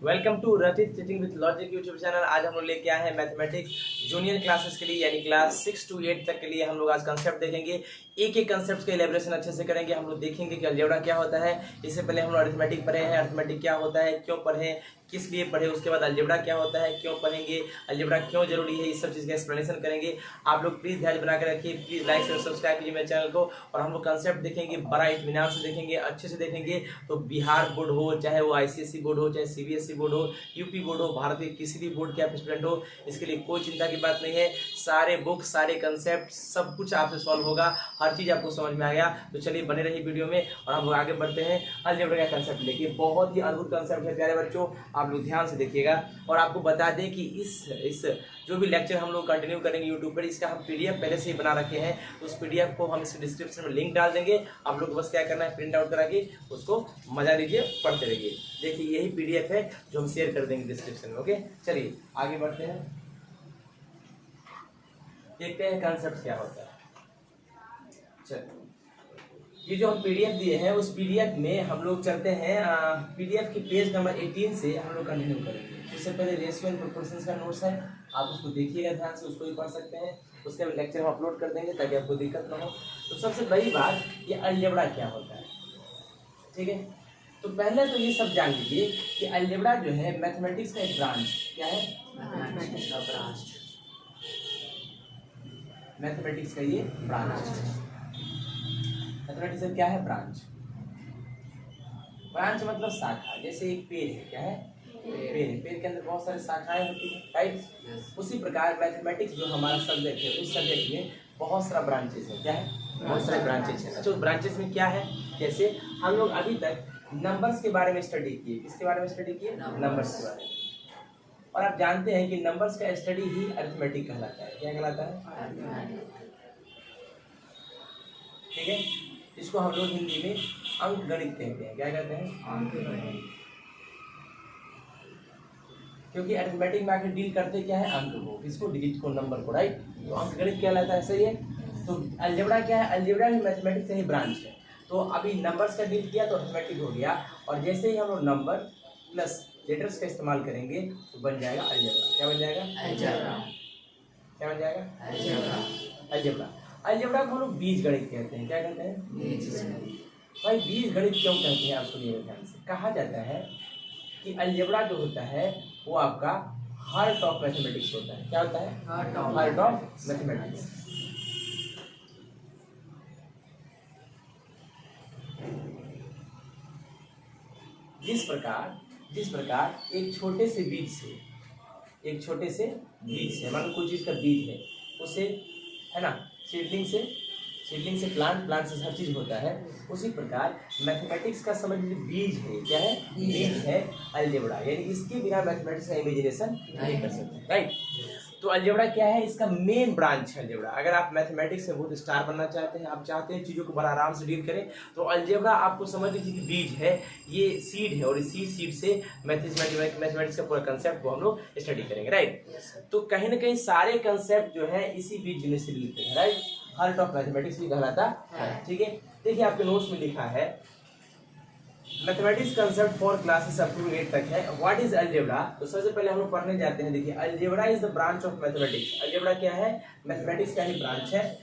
Welcome to रचित teaching with logic YouTube channel. आज हम लोग लेके आए हैं मैथमेटिक्स जूनियर क्लासेस के लिए, यानी क्लास 6 to 8 तक के लिए। हम लोग आज कंसेप्ट देखेंगे, एक एक कंसेप्ट का एलेबोरेशन अच्छे से करेंगे। हम लोग देखेंगे कि अलजेब्रा क्या होता है। इससे पहले हम लोग अरिथमेटिक पढ़े हैं, अरिथमेटिक क्या होता है, क्यों पढ़े, किस लिए पढ़े। उसके बाद अलजेब्रा क्या होता है, क्यों पढ़ेंगे, अलजेब्रा क्यों जरूरी है, इस सब चीज़ का एक्सप्लेनेशन करेंगे। आप लोग प्लीज़ ध्यान बना कर रखिए, प्लीज़ लाइक और सब्सक्राइब कीजिए मेरे चैनल को। और हम लोग कंसेप्ट देखेंगे, बड़ा इत्मीनान से देखेंगे, अच्छे से देखेंगे। तो बिहार बोर्ड हो, चाहे वो ICSE बोर्ड हो, चाहे CBSE बोर्ड हो, यूपी बोर्ड हो, भारत के किसी भी बोर्ड के आप स्टूडेंट हो, इसके लिए कोई चिंता की बात नहीं है। सारे बुक, सारे कंसेप्ट, सब कुछ आपसे सॉल्व होगा, हर चीज़ आपको समझ में आ गया। तो चलिए बने रहिए वीडियो में और हम लोग आगे बढ़ते हैं अलजेब्रा का कंसेप्ट लेके। बहुत ही अद्भुत कंसेप्ट है प्यारे बच्चों, आप लोग ध्यान से देखिएगा। और आपको बता दें कि इस जो भी लेक्चर हम लोग कंटिन्यू करेंगे यूट्यूब पर, इसका हम PDF पहले से ही बना रखे हैं। उस PDF को हम इस डिस्क्रिप्शन में लिंक डाल देंगे। आप लोग को बस क्या करना है, प्रिंट आउट करा के उसको मजा लीजिए, पढ़ते रहिए। देखिए यही PDF है जो हम शेयर कर देंगे डिस्क्रिप्शन में। ओके, चलिए आगे बढ़ते हैं, देखते हैं कंसेप्ट क्या होता है। चलिए, ये जो हम PDF दिए हैं उस PDF में हम लोग चलते हैं। PDF की पेज नंबर 18 से हम लोग कंटिन्यू करेंगे। उससे पहले रेशियो एंड प्रोपोर्शंस का नोट्स है, आप उसको देखिएगा ध्यान से, उसको भी पढ़ सकते हैं। उसके बाद लेक्चर हम अपलोड कर देंगे ताकि आपको दिक्कत ना हो। तो सबसे बड़ी बात, ये अलजेब्रा क्या होता है, ठीक है। तो पहले तो ये सब जान लीजिए कि अलजेब्रा जो है मैथमेटिक्स का एक ब्रांच, क्या है, मैथमेटिक्स का ब्रांच, मैथमेटिक्स का ये ब्रांच है। मैथमेटिक्स का क्या है, ब्रांच। ब्रांच मतलब शाखा। जैसे एक पेड़ है, क्या है, पेड़ है, पेड़ के अंदर बहुत सारी शाखाएं होती हैं, राइट। उसी प्रकार मैथमेटिक्स जो हमारा सब्जेक्ट है, उस सब्जेक्ट में बहुत सारा ब्रांचेस है, क्या है, बहुत सारे ब्रांचेस हैं। अच्छा, उस ब्रांचेस में क्या है, जैसे हम लोग अभी तक नंबर्स के बारे में स्टडी किए। किसके बारे में स्टडी किए, नंबर्स के बारे में। और आप जानते हैं कि नंबर्स का स्टडी ही अरिथमेटिक कहलाता है। क्या कहलाता है, ठीक है। इसको हम लोग हिंदी में अंक गणित कहते हैं। क्या कहते हैं, अंक गणित। क्योंकि अरिथमेटिक में आकर डील करते क्या है, अंक को, किसको, डिजिट को, नंबर को, राइट। तो अंक गणित कहलाता है, सही है। तो अलजेब्रा क्या है, अलजेब्रा भी मैथमेटिक्स का ही ब्रांच है। तो अभी नंबर्स का डील किया तो अरिथमेटिक हो गया, और जैसे ही हम लोग नंबर प्लस लेटर्स का इस्तेमाल करेंगे तो बन जाएगा अलजेब्रा। क्या बन जाएगा, अलजेब्रा। क्या बन जाएगा, अलजेब्रा। अलजेब्रा, अलजेब्रा को हम लोग बीज गणित कहते हैं। क्या कहते हैं, बीज गणित। भाई बीज गणित क्यों कहते हैं, आप सुनिए ध्यान से। कहा जाता है कि अलजेब्रा जो होता है वो आपका हार्ट ऑफ मैथमेटिक्स होता है। क्या होता है, हार्ट ऑफ मैथमेटिक्स। जिस प्रकार एक छोटे से बीज से मान लो कोई चीज का बीज है, उसे, है ना, सीडलिंग से प्लांट से हर चीज होता है। उसी प्रकार मैथमेटिक्स का समझ लीजिए बीज है। क्या है, बीज है अलजेब्रा। यानी इसके बिना मैथमेटिक्स का इमेजिनेशन नहीं कर सकते, राइट। तो अलजेब्रा क्या है, इसका मेन ब्रांच है अलजेब्रा। अगर आप मैथमेटिक्स में बहुत स्टार बनना चाहते हैं, आप चाहते हैं चीज़ों को बड़ा आराम से डील करें, तो अलजेब्रा आपको समझ लीजिए कि बीज है, ये सीड है। और इसी सीड से मैथमेटिक्स का पूरा कंसेप्ट को हम लोग स्टडी करेंगे, राइट। तो कहीं ना कहीं सारे कंसेप्ट जो है इसी बीज में से मिलते हैं, राइट। हार्ट ऑफ मैथमेटिक्स भी कहलाता है, ठीक है। देखिए आपके नोट्स में लिखा है mathematics concept for classes up to 8 तक है। What is algebra. तो सबसे पहले हम लोग पढ़ने जाते हैं। देखिए algebra is the branch of mathematics. Algebra क्या है, मैथमेटिक्स का ही ब्रांच है,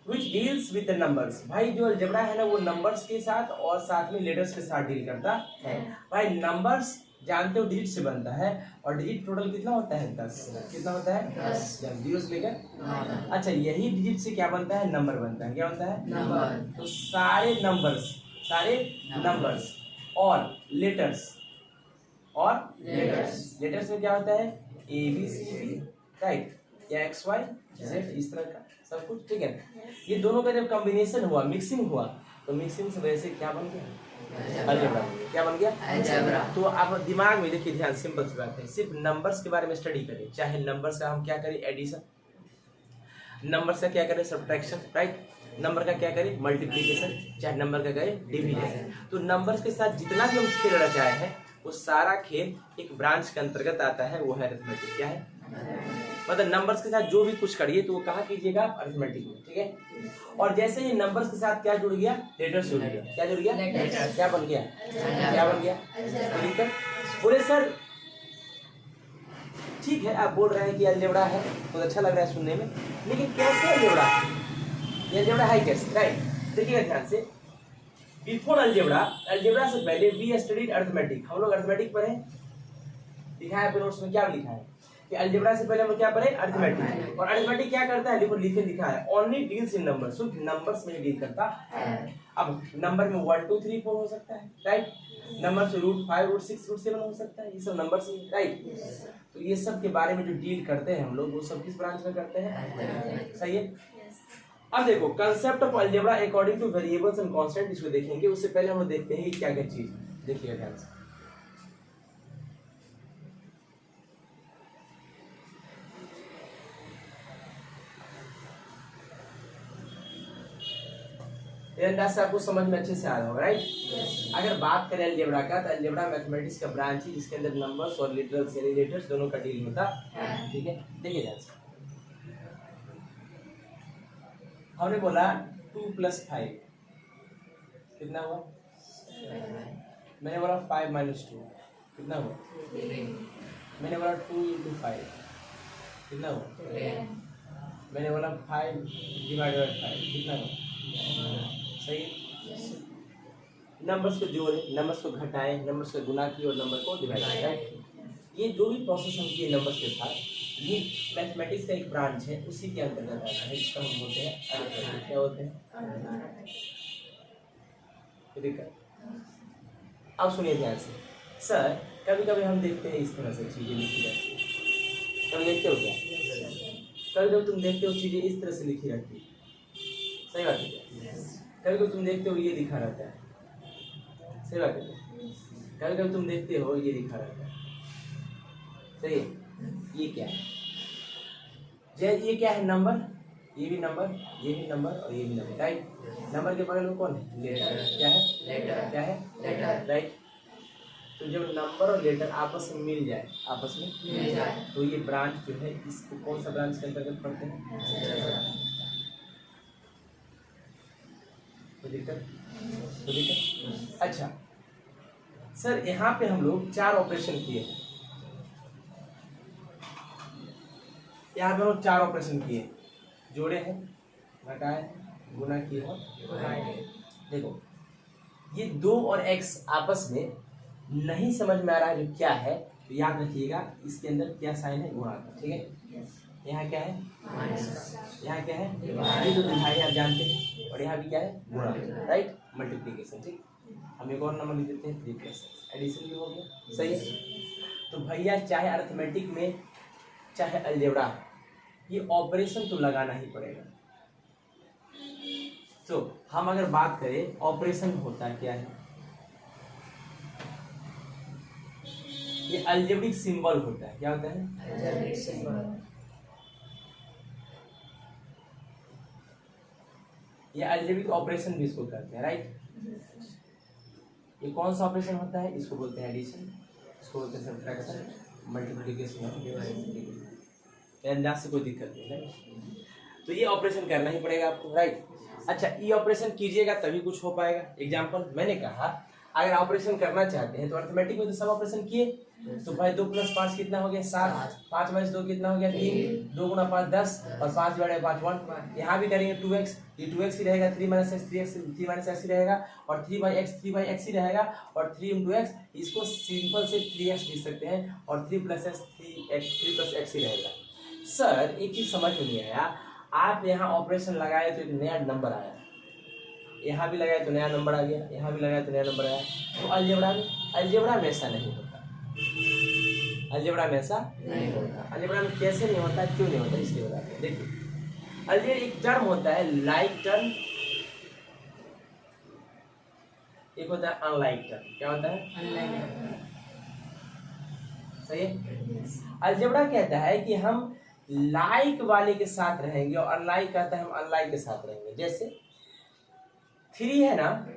which deals with the numbers. भाई जो अलजेब्रा है ना, वो नंबर्स के साथ और साथ में लेटर्स के साथ डील करता है। भाई नंबर्स जानते हो डिजिट से बनता है, और डिजिट टोटल कितना होता है, 10। कितना होता है, 10। जीरो से लेकर, अच्छा यही डिजिट से क्या बनता है, नंबर बनता है। क्या बनता है, नंबर। तो सारे नंबर्स और लेटर्स लेटर्स में क्या होता है, ABCD, राइट, या XY Z, इस तरह का सब कुछ, ठीक है। ये दोनों का जब कॉम्बिनेशन हुआ, मिक्सिंग हुआ, तो मिक्सिंग से वजह से क्या बन गया, अलजेब्रा। क्या बन गया, अलजेब्रा। तो आप दिमाग में देखिए ध्यान, सिंपल सी बात है, सिर्फ नंबर्स के बारे में स्टडी करें। चाहे नंबर्स का हम क्या करें, एडिशन, नंबर्स का क्या करें, सब्ट्रैक्शन, राइट। नंबर का क्या करें, मल्टीप्लिकेशन, चाहे नंबर का करें डिवीजन। तो नंबर्स के साथ जितना भी हम खेल रचाए हैं, वो सारा खेल एक ब्रांच के अंतर्गत आता है, वो है अरिथमेटिक। क्या है, मतलब नंबर्स के साथ जो भी कुछ करिए तो वो कहाँ कीजिएगा, अरिथमेटिक में, ठीक है। और जैसे ही नंबर्स के साथ क्या जुड़ गया, लेटर्स जुड़ गया। क्या जुड़ गया, लेटर्स। क्या बन गया, क्या बन गया, तो लिखकर बोले सर ठीक है, आप बोल रहे हैं कि अलजेब्रा है, बहुत अच्छा लग रहा है सुनने में, लेकिन कैसे अलजेब्रा? ये अलजेब्रा है कैसे? राइट, देखिएगा ध्यान से। बिफोर अलजेब्रा, अलजेब्रा से पहले वी स्टडीड अरिथमेटिक। हम लोग अरिथमेटिक पढ़े, लिखा है आपके नोट्स में, क्या लिखा है कि अलजेब्रा से पहले हम लोग क्या पढ़े? अरिथमेटिक। और अरिथमेटिक क्या करता है? देखो लिखा है, ओनली डील्स इन नंबर, सिर्फ नंबर्स में डील करता है। अब नंबर में 1 2 3 4 हो सकता है, राइट। नंबर से √5 √6 √7 हो सकता है, ये सब नंबर से, राइट। तो ये सब के बारे में जो डील करते हैं हम लोग, वो सब किस ब्रांच में करते हैं? सही है। अब देखो concept of algebra according two variables and constant, इसको देखेंगे। उससे पहले हम लोग देखते हैं कि क्या क्या चीज, देखिएगा ध्यान से। ये अंदाज से आपको समझ में अच्छे से आ रहा होगा, राइट। अगर बात करें अलजेब्रा का, तो अलजेब्रा मैथमेटिक्स का ब्रांच है जिसके अंदर नंबर्स और लिटरल्स यानी लेटर्स दोनों का डील होता है, ठीक है। देखिए ध्यान से, हमने बोला 2 + 5 कितना हुआ? मैंने बोला 5 - 2 कितना हुआ? मैंने बोला 2 × 5 कितना हुआ? मैंने बोला 5 ÷ 5 कितना हुआ? सही। नंबर्स को जोड़े, नंबर्स को घटाएं, नंबर्स को गुना किए और नंबर को डिवाइड करें। ये जो भी प्रोसेस हम किए नंबर्स के साथ, ये मैथमेटिक्स का एक ब्रांच है, उसी के अंतर्गत आता है, जिसका हम बोलते हैं अरिथमेटिक। क्या होते हैं? दिक्कत। अब सुनिए ध्यान से। सर कभी कभी हम देखते हैं इस तरह से चीजें लिखी रहती है, कभी देखते हो क्या? कभी कभी तुम देखते हो चीजें इस तरह से लिखी रहती है, सही बात है क्या? कभी कभी तुम देखते हो ये लिखा रहता है, सही बात है। कभी कभी तुम देखते हो ये लिखा रहता है, सही है। ये क्या है? ये क्या है? नंबर, ये भी नंबर, ये भी नंबर और ये भी नंबर, राइट। नंबर के बगल में कौन है? लेटर। क्या है? लेटर। क्या है? Letter, right. तो जब नंबर और लेटर आपस में मिल जाए, आपस में मिल जाए, तो ये ब्रांच जो है, इसको कौन सा ब्रांच के अंतर्गत पढ़ते हैं? तो दिक्कत। अच्छा सर, यहाँ पे हम लोग 4 ऑपरेशन किए हैं, यहाँ पे हम लोग 4 ऑपरेशन किए, जोड़े हैं, घटाए, गुना किए और देखो ये 2 और x आपस में नहीं समझ में आ रहा है जो क्या है, तो याद रखिएगा इसके अंदर क्या साइन है? गुणा का, ठीक है। यहाँ क्या है? यहाँ क्या है? ये जो दिखाई आप जानते हैं, और यहाँ भी क्या है? गुणा, राइट, मल्टीप्लिकेशन, ठीक। हम एक और नंबर लिख देते हैं 3 + 6, एडिशन भी हो गया, सही है। तो भैया चाहे अरिथमेटिक में चाहे अलजेब्रा, ये ऑपरेशन तो लगाना ही पड़ेगा। तो हम अगर बात करें ऑपरेशन होता क्या है, ये अलजेब्रिक सिंबल होता है। क्या होता है? Algebraic symbol. ये अलजेब्रिक ऑपरेशन भी इसको कहते हैं, राइट। ये कौन सा ऑपरेशन होता है? इसको बोलते हैं एडिशन, इसको बोलते हैं सब्ट्रैक्शन, मल्टीप्लिकेशन और डिवाइड। अंदाज से कोई दिक्कत नहीं है, तो ये ऑपरेशन करना ही पड़ेगा आपको, राइट। अच्छा, ये ऑपरेशन कीजिएगा तभी कुछ हो पाएगा। एग्जाम्पल मैंने कहा, अगर ऑपरेशन करना चाहते हैं तो अरिथमेटिक में तो सब ऑपरेशन किए, तो भाई 2 + 5 कितना हो गया? 7। 5 - 2 कितना हो गया? 3। 2 × 5 10 और 5 ÷ 5 1। यहाँ भी करेंगे 2x, ये 2x ही रहेगा, 3 - x 3x 3 - x ही रहेगा, और 3/x 3/x ही रहेगा, और 3 × x, इसको सिंपल से 3x लिख सकते हैं, और 3 + x 3 + x ही रहेगा। सर एक चीज समझ में नहीं आया, आप यहाँ ऑपरेशन लगाए तो एक नया नंबर आया, यहाँ भी लगाए तो नया नंबर आ गया, यहाँ भी लगाए तो नया नंबर आया। तो अलजेब्रा में ऐसा नहीं होता, अलजेब्रा में ऐसा नहीं होता। अलजेब्रा में कैसे नहीं होता, क्यों नहीं होता, इसलिए बताते हैं। देखिए अलजेब्रा एक टर्म होता है लाइक टर्म, एक होता है अनलाइक टर्म। क्या होता है? अनलाइक टर्म, सही है। अलजेब्रा कहता है कि हम लाइक वाले के साथ रहेंगे, और अनलाइक कहता है हम अनलाइक के साथ रहेंगे। जैसे 3 है ना,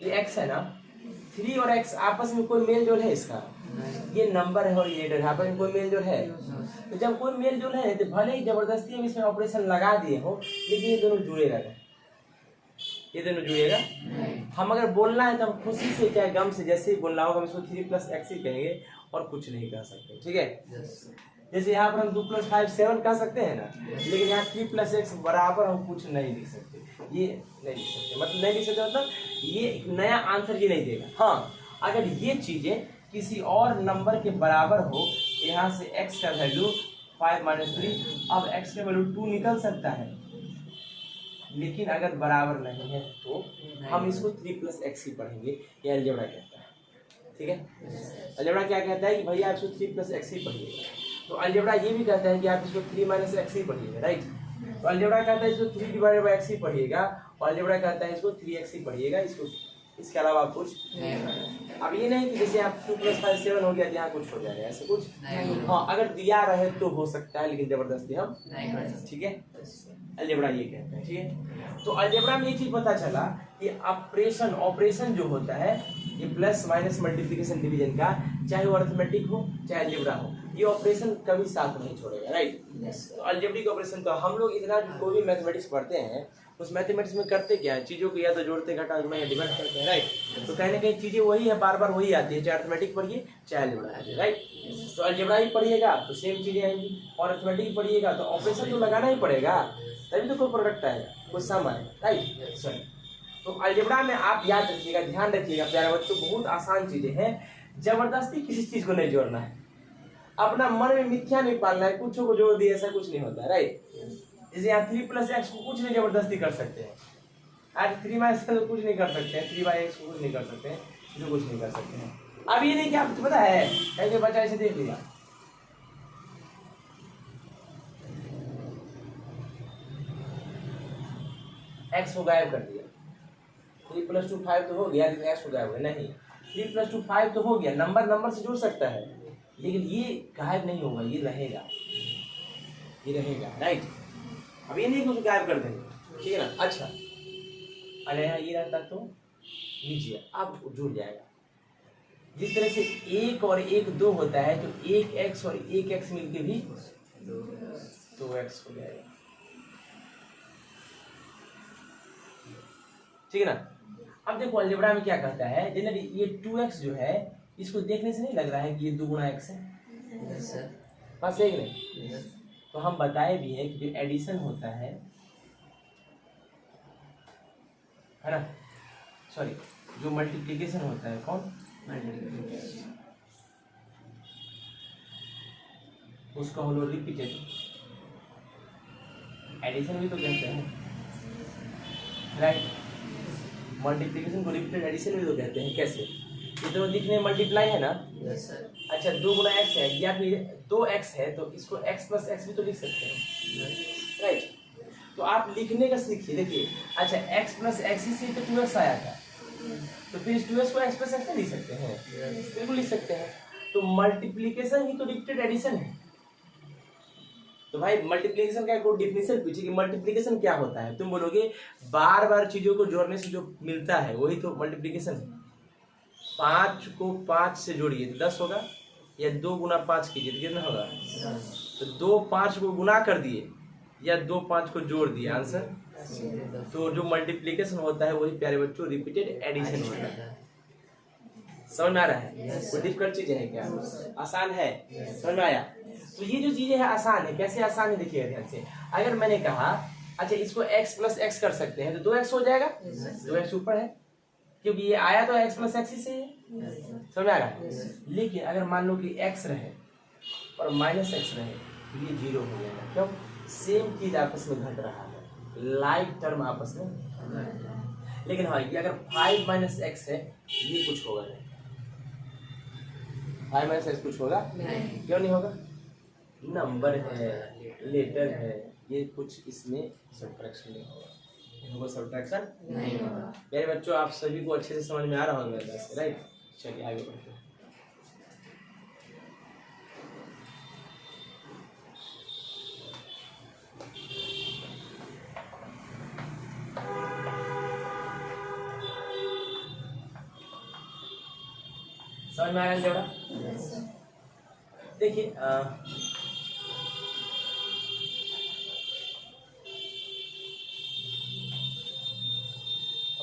ये x है ना, 3 और x आपस में कोई मेल जोल है इसका? ये नंबर है और ये लेटर है, आपस में कोई मेल जोल है? तो जब कोई मेल जोल है तो भले ही जबरदस्ती हम इसमें ऑपरेशन लगा दिए हो, लेकिन ये दोनों जुड़े रह गए, ये दोनों जुड़ेगा। हम अगर बोलना है तो हम खुशी से चाहे गम से जैसे ही बोलना होगा हम इसको 3 + x ही कहेंगे और कुछ नहीं कह सकते, ठीक है। जैसे यहाँ पर हम 2 + 5 7 कह सकते हैं ना, लेकिन यहाँ 3 + x बराबर हम कुछ नहीं लिख सकते, ये नहीं लिख सकते, मतलब नहीं लिख सकते मतलब ये नया आंसर ये नहीं देगा। हाँ, अगर ये चीजें किसी और नंबर के बराबर हो, यहाँ से x का वैल्यू 5 - 3, अब x का वैल्यू 2 निकल सकता है, लेकिन अगर बराबर नहीं है तो हम इसको 3 + x ही पढ़ेंगे, ये अलजेब्रा कहता है, ठीक है। अलजेब्रा क्या कहता है कि भैया आप इसको 3 + x ही पढ़िए, तो अलजेब्रा ये भी कहता है कि आप इसको 3 - x ही पढ़िएगा, राइट। तो अलजेब्रा कहता है इसको 3/x ही पढ़िएगा, और अलजेब्रा कहता है इसको 3x ही पढ़िएगा, इसको इसके अलावा आप कुछ नहीं। अब ये नहीं कि जैसे आप 2 + 5 7 हो गया, यहाँ कुछ हो जाएगा, ऐसे कुछ नहीं। हाँ, अगर दिया रहे तो हो सकता है, लेकिन जबरदस्ती हम नहीं कर सकते, ठीक है। अलजेब्रा ये कहता है, ठीक है। तो अलजेब्रा में ये चीज पता चला कि ऑपरेशन जो होता है, ये प्लस माइनस मल्टीप्लिकेशन डिवीजन का, चाहे वो अरिथमेटिक हो चाहे अलजेब्रा हो, ये ऑपरेशन कभी साथ नहीं छोड़ेगा, राइट। तो अलजेब्रिक ऑपरेशन तो हम लोग इतना कोई भी मैथमेटिक्स पढ़ते हैं, उस मैथमेटिक्स में करते क्या है, चीजों को या तो जोड़ते घटाते या डिवाइड करते हैं, राइट। तो कहीं ना कहीं चीजें वही है, बार बार वही आती है, चाहे अरिथमेटिक पढ़िए चाहे अलजेब्रा पढ़िए, राइट। तो अलजेब्रा ही पढ़िएगा तो सेम चीजें आएंगी, और अरिथमेटिक पढ़िएगा तो ऑपरेशन तो लगाना ही पड़ेगा, तभी तो कोई प्रोडक्ट आएगा, कुछ सम आएगा, राइट। सही। तो अलजेब्रा में आप याद रखिएगा, ध्यान रखिएगा प्यारे बच्चों, बहुत आसान चीजें हैं, जबरदस्ती किसी चीज को नहीं जोड़ना है, अपना मन में मिथ्या नहीं पालना है, कुछ को जोड़ दिए ऐसा कुछ नहीं होता है, राइट। जैसे यहाँ 3 + x को कुछ नहीं जबरदस्ती कर सकते हैं, आज 3 - x को कुछ नहीं कर सकते हैं, 3/x को कुछ नहीं कर सकते हैं, जो कुछ नहीं कर सकते हैं। अब ये नहीं कि आपको पता है, ऐसे बच्चा ऐसे देख लिया, x को गायब कर दिया, 3 + 2 5 तो हो गया, लेकिन x को गायब हो गया नहीं, 3 + 2 5 तो हो गया, नंबर से जुड़ सकता है, लेकिन ये गायब नहीं होगा, ये रहेगा, राइट। अब ये नहीं कि उसको गायब कर देंगे, ठीक है ना। अच्छा, अरे यहाँ ये रहता तो लीजिए, अब जुड़ जाएगा। जिस तरह से 1 और 1 2 होता है, तो 1x और 1x मिलके भी 2x हो जाएगा, ठीक है ना। अब देखो अलजेब्रा में क्या कहता है, जनरली ये 2x जो है, इसको देखने से नहीं लग रहा है कि ये 2 × x है, बस एक नहीं। तो हम बताए भी हैं कि जो एडिशन होता है ना, सॉरी, जो मल्टीप्लिकेशन होता है, कौन मल्टीप्लिकेशन, उसका हम लोग रिपीटेड एडिशन भी तो कहते हैं, राइट। मल्टीप्लिकेशन को रिपीटेड एडिशन भी तो कहते हैं। कैसे? ये दोनों दिखने में मल्टीप्लाई है ना, यस सर। अच्छा, 2 × x है या फिर 2x है, तो इसको x + x भी तो लिख सकते हैं, राइट। तो आप लिखने का सीखिए, देखिए, अच्छा x + x ही से तो 2x आया था, तो फिर इस 2x को x + x में लिख सकते हैं, बिल्कुल लिख सकते हैं। तो मल्टीप्लिकेशन ही तो रिपीटेड एडिशन है। तो भाई मल्टीप्लिकेशन का कोई डिफिनेशन पूछे कि मल्टीप्लिकेशन क्या होता है, तुम बोलोगे बार बार चीजों को जोड़ने से जो मिलता है वही तो मल्टीप्लिकेशन है। 5 को 5 से जोड़िए तो 10 होगा, या 2 × 5 कीजिए तो कितना होगा, तो 2 5 को गुना कर दिए या 2 5 को जोड़ दिए, आंसर। तो जो मल्टीप्लिकेशन होता है वही प्यारे बच्चों रिपीटेड एडिशन होता है। समझ में आ रहा है? कोई डिफिकल्ट चीज है क्या? आसान है, समझ में आया? तो ये जो चीजें है आसान है। कैसे आसान है देखिएगा ध्यान से। अगर मैंने कहा अच्छा इसको x + x कर सकते हैं तो 2x हो जाएगा, 2x ऊपर है क्योंकि ये आया तो x + x ही से है, समझ में आ रहा है? लेकिन अगर मान लो कि x रहे और -x रहे तो ये 0 हो जाएगा। क्यों? सेम चीज आपस में घट रहा है, लाइक टर्म आपस में। लेकिन हाँ ये अगर 5 - x है ये कुछ होगा नहीं, 5 - x कुछ होगा नहीं। क्यों नहीं होगा? नंबर है, लेटर है, ये कुछ इसमें सब्ट्रैक्शन नहीं होगा, इनको सब्ट्रैक्शन नहीं होगा। मेरे बच्चों आप सभी को अच्छे से समझ में आ रहा होगा मेरे से, राइट? चलिए आगे बढ़ते हैं। समझ में आ रहा है जोड़ा? देखिए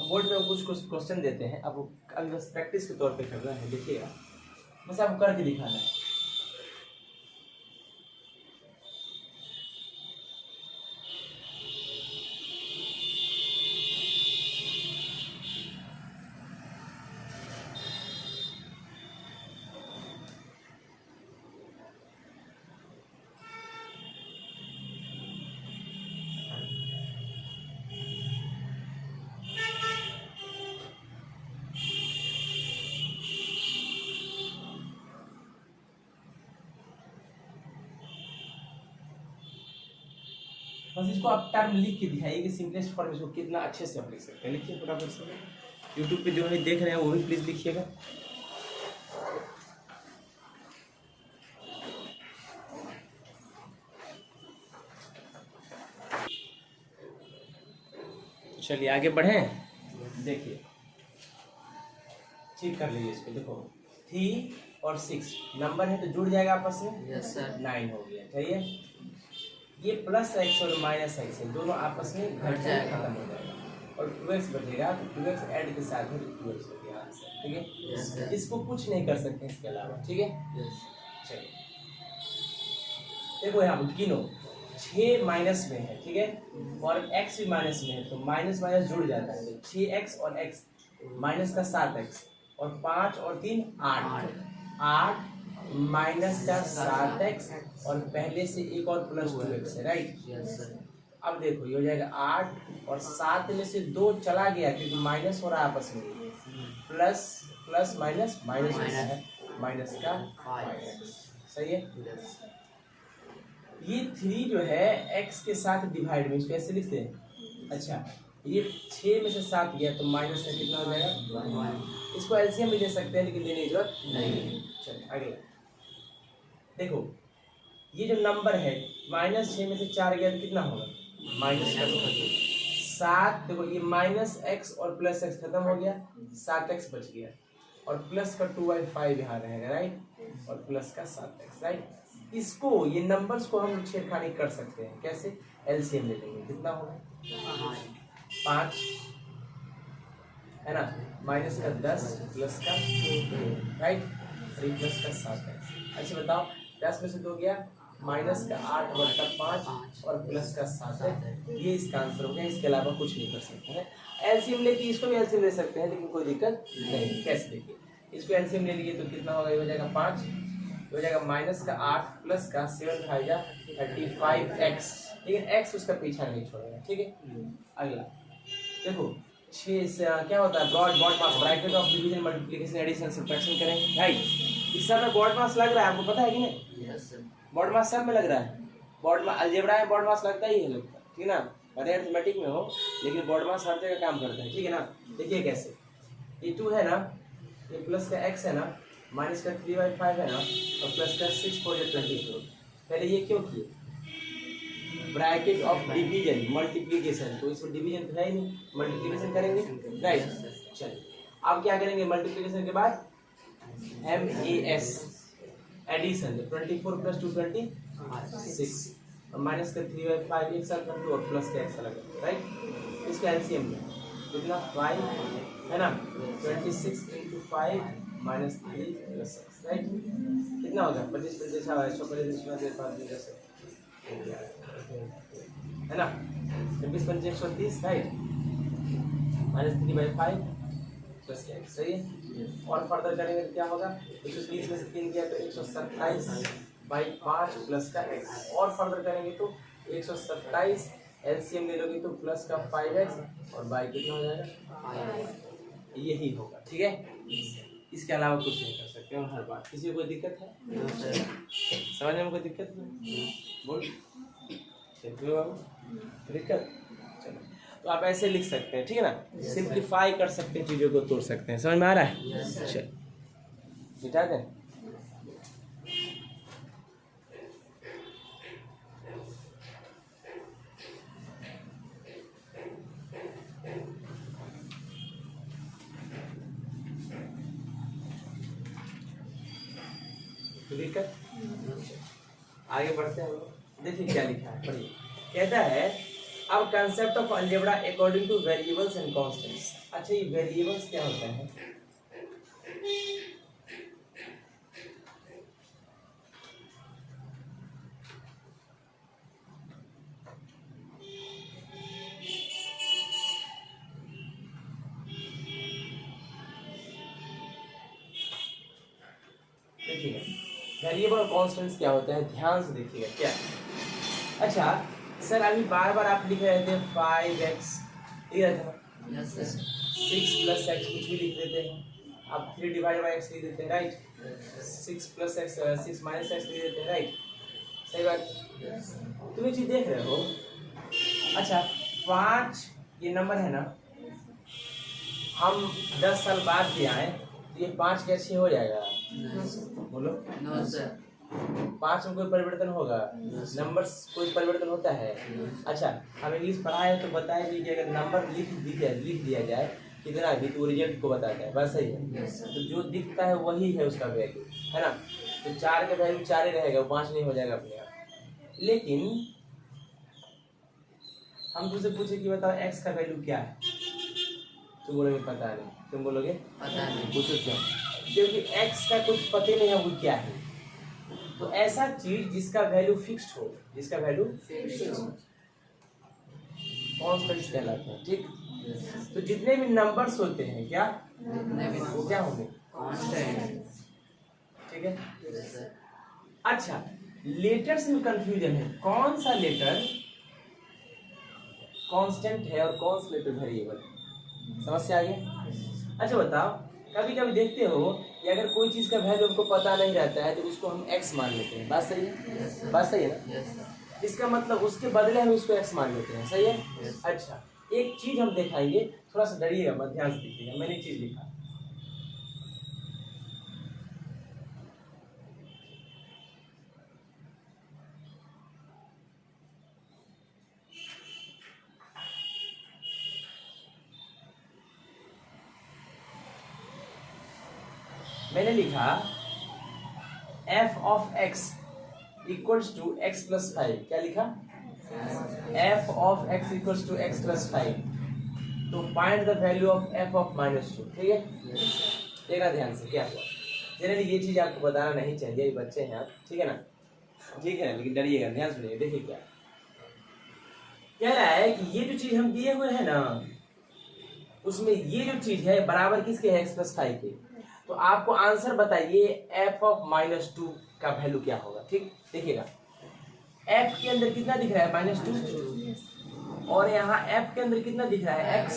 बोर्ड पे कुछ कुछ क्वेश्चन देते हैं, अब अगर बस प्रैक्टिस के तौर पे कर रहे हैं, देखिएगा बस आपको करके दिखाना है। बस इसको आप टर्म लिख के दिखाइए कि सिंपलेस्ट फॉर्म इसको कितना अच्छे से आप लिख सकते हैं। लिखिए फटाफट से, यूट्यूब पे जो है देख रहे हैं वो भी प्लीज लिखिएगा। चलिए आगे बढ़ें। देखिए ठीक कर लीजिए इसको, देखो 3 और 6 नंबर है तो जुड़ जाएगा आपस में। Yes sir. 9 हो गया, चाहिए ये प्लस एक्स और माइनस एक्स है, दोनों आपस में घट जाएगा, खत्म हो जाएगा और 2x बचेगा, तो 2x ऐड के साथ में 2x हो गया आंसर। ठीक है, यस सर। इसको कुछ नहीं कर सकते इसके अलावा। ठीक है, यस। चलिए देखो यहाँ पर गिनो, 6 माइनस में है, ठीक है, और x भी माइनस में है, तो माइनस माइनस जुड़ जाता है, तो 6x और x माइनस का 7x और 5 और 3 8 माइनस का 7x और पहले से एक और प्लस 2x है, राइट। Yes sir. अब देखो ये हो जाएगा 8 और 7 में से 2 चला गया क्योंकि माइनस हो रहा है आपस में, प्लस प्लस माइनस माइनस है, माइनस का 5x, सही है। यस। ये 3 जो है x के साथ डिवाइड में, इसको ऐसे लिखते हैं। अच्छा ये 6 में से 7 गया तो माइनस में कितना हो जाएगा, इसको एलसीएम भी ले सकते हैं लेकिन लेने की जरूरत नहीं। चलिए अगला देखो, ये जो नंबर है -6 में से 4 गया तो कितना होगा, माइनस का 7। देखो ये माइनस एक्स और प्लस एक्स खत्म हो गया, 7x बच गया और प्लस का 2/5 यहाँ रहेगा, राइट, और प्लस का 7x, राइट। इसको ये नंबर्स को हम छेड़खानी कर सकते हैं, कैसे, एलसीएम ले लेंगे, कितना होगा 5 है ना, माइनस का 10 प्लस का 2, राइट, प्लस का 7x। अच्छा बताओ 10 में से 2 गया, माइनस का 8/5 और प्लस का 7 है, ये इसका आंसर हो गया। इसके अलावा कुछ नहीं कर सकते हैं। एलसीएम लेके इसको भी एलसीएम ले सकते हैं लेकिन कोई दिक्कत नहीं। कैसे देखिए, इसको एलसीएम ले लिए तो कितना होगा, ये हो जाएगा 5, हो जाएगा माइनस का 8 प्लस का 7 भागा 35x, लेकिन x उसका पीछा नहीं छोड़ेगा। ठीक है, अगला देखो 6 से क्या होता है, BODMAS, bracket of division multiplication addition subtraction करेंगे, राइट। इस सब में ब्रॉड मास लग रहा है, आपको पता है कि नहीं। Yes sir. ब्रॉड मास सब में लग रहा है, ब्रॉड मास अलजेब्रा में ब्रॉड मास लगता ही है, लगता है, ठीक है ना, भले अरिथमेटिक में हो लेकिन ब्रॉड मास हर जगह काम करता है, ठीक है ना। देखिए कैसे, ये 2 है ना, ये प्लस का x है ना, माइनस का 3/5 है ना, और प्लस का 6 4 24। पहले ये क्यों किए, ब्रैकेट ऑफ डिवीजन मल्टीप्लिकेशन, तो इसमें डिवीजन तो है ही नहीं, मल्टीप्लिकेशन करेंगे, राइट। चलिए अब क्या करेंगे, मल्टीप्लिकेशन के बाद MAS एडिशन, 24 + 2 26 और माइनस का 3/5 एक साथ कर दो और प्लस का x अलग, राइट। इसका एलसीएम में कितना 5 है ना, 26 × 5 - 3 + 6, राइट, कितना होगा 25 25 है ना, 26 25 130, राइट, -3/5 प्लस का x, सही है। और फर्दर करेंगे तो क्या होगा, 130 में से 3 गया तो 127/5 प्लस का x, और फर्दर करेंगे तो 127 एलसीएम ले लोगे तो प्लस का 5x और बाई कितना हो जाएगा, यही होगा, ठीक है। इसके अलावा कुछ नहीं कर सकते हम हर बार। किसी को कोई दिक्कत है, समझने में कोई दिक्कत नहीं, बोल दिक्कत, चलो तो आप ऐसे लिख सकते हैं, ठीक है ना, सिंप्लीफाई कर सकते हैं, चीज़ों को तोड़ सकते हैं, समझ में आ रहा है। चल मिटा दें, दिक्कत, आगे बढ़ते हैं। देखिए क्या लिखा है, पढ़िए। कहता है अब concept of algebra according two variables and constants. अच्छा, ये वेरिएबल्स क्या होता है? देखिए वेरिएबल और कॉन्स्टेंट्स क्या होता है, ध्यान से देखिएगा क्या। अच्छा सर, अभी बार बार आप लिख रहे थे 5x, लिख रहे थे ना, 6 प्लस एक्स कुछ भी लिख देते हैं, आप 3 डिवाइड बाई एक्स लिख देते हैं, right. 6 plus x 6 minus x लिख देते हैं, राइट। सही बात, तुम ये चीज देख रहे हो। अच्छा 5 ये नंबर है ना, हम 10 साल बाद भी आए तो ये 5 के 6 हो जाएगा? बोलो। 5 में कोई परिवर्तन होगा? नंबर्स कोई परिवर्तन होता है? अच्छा हम इंग्लिश पढ़ाए तो बताए कि अगर नंबर लिख दिया जाए कितना भी तो रिजल्ट को बताता है, बस सही है। तो जो दिखता है वही है उसका वैल्यू, है ना। तो 4 का वैल्यू 4 ही रहेगा, 5 नहीं हो जाएगा अपने आप। लेकिन हम तुमसे पूछे कि बताओ x का वैल्यू क्या है, तुम बोलोगे पता नहीं, तुम बोलोगे पता नहीं। पूछो क्यों? क्योंकि x का कुछ पता नहीं है वो क्या है। तो ऐसा चीज जिसका वैल्यू फिक्स्ड हो, जिसका वैल्यू फिक्स्ड हो, कांस्टेंट कहलाते हैं, ठीक। तो जितने भी नंबर्स होते हैं क्या, वो क्या होंगे? कांस्टेंट, ठीक है। अच्छा लेटर्स में कंफ्यूजन है, कौन सा लेटर कांस्टेंट है और कौन सा लेटर वेरिएबल है, समस्या आ गया। अच्छा बताओ, कभी कभी देखते हो कि अगर कोई चीज का वैल्यू हमको पता नहीं रहता है तो उसको हम x मान लेते हैं, बात सही है? बात सही है ना? इसका मतलब उसके बदले हम उसको x मान लेते हैं, सही है? अच्छा एक चीज हम दिखाएंगे, थोड़ा सा डरिएगा मत, ध्यान से देखिएगा, मैंने एक चीज लिखा। मैंने लिखा f of x equals to x plus 5, क्या लिखा? f of x equals to x plus 5, तो find the value of f of -2, ठीक है। देखना ध्यान से क्या हुआ। जनरली ये चीज आपको बताना नहीं चाहिए, बच्चे हैं आप, ठीक है ना, ठीक है, लेकिन डरिएगा, ध्यान सुनिए। देखिए क्या कह रहा है कि ये जो चीज हम दिए हुए हैं ना, उसमें ये जो चीज है बराबर किसके है? x plus 5 के। तो आपको आंसर बताइए f of -2 का वैल्यू क्या होगा, ठीक। देखिएगा f के अंदर कितना दिख रहा है? -2, और यहाँ f के अंदर कितना दिख रहा है? x।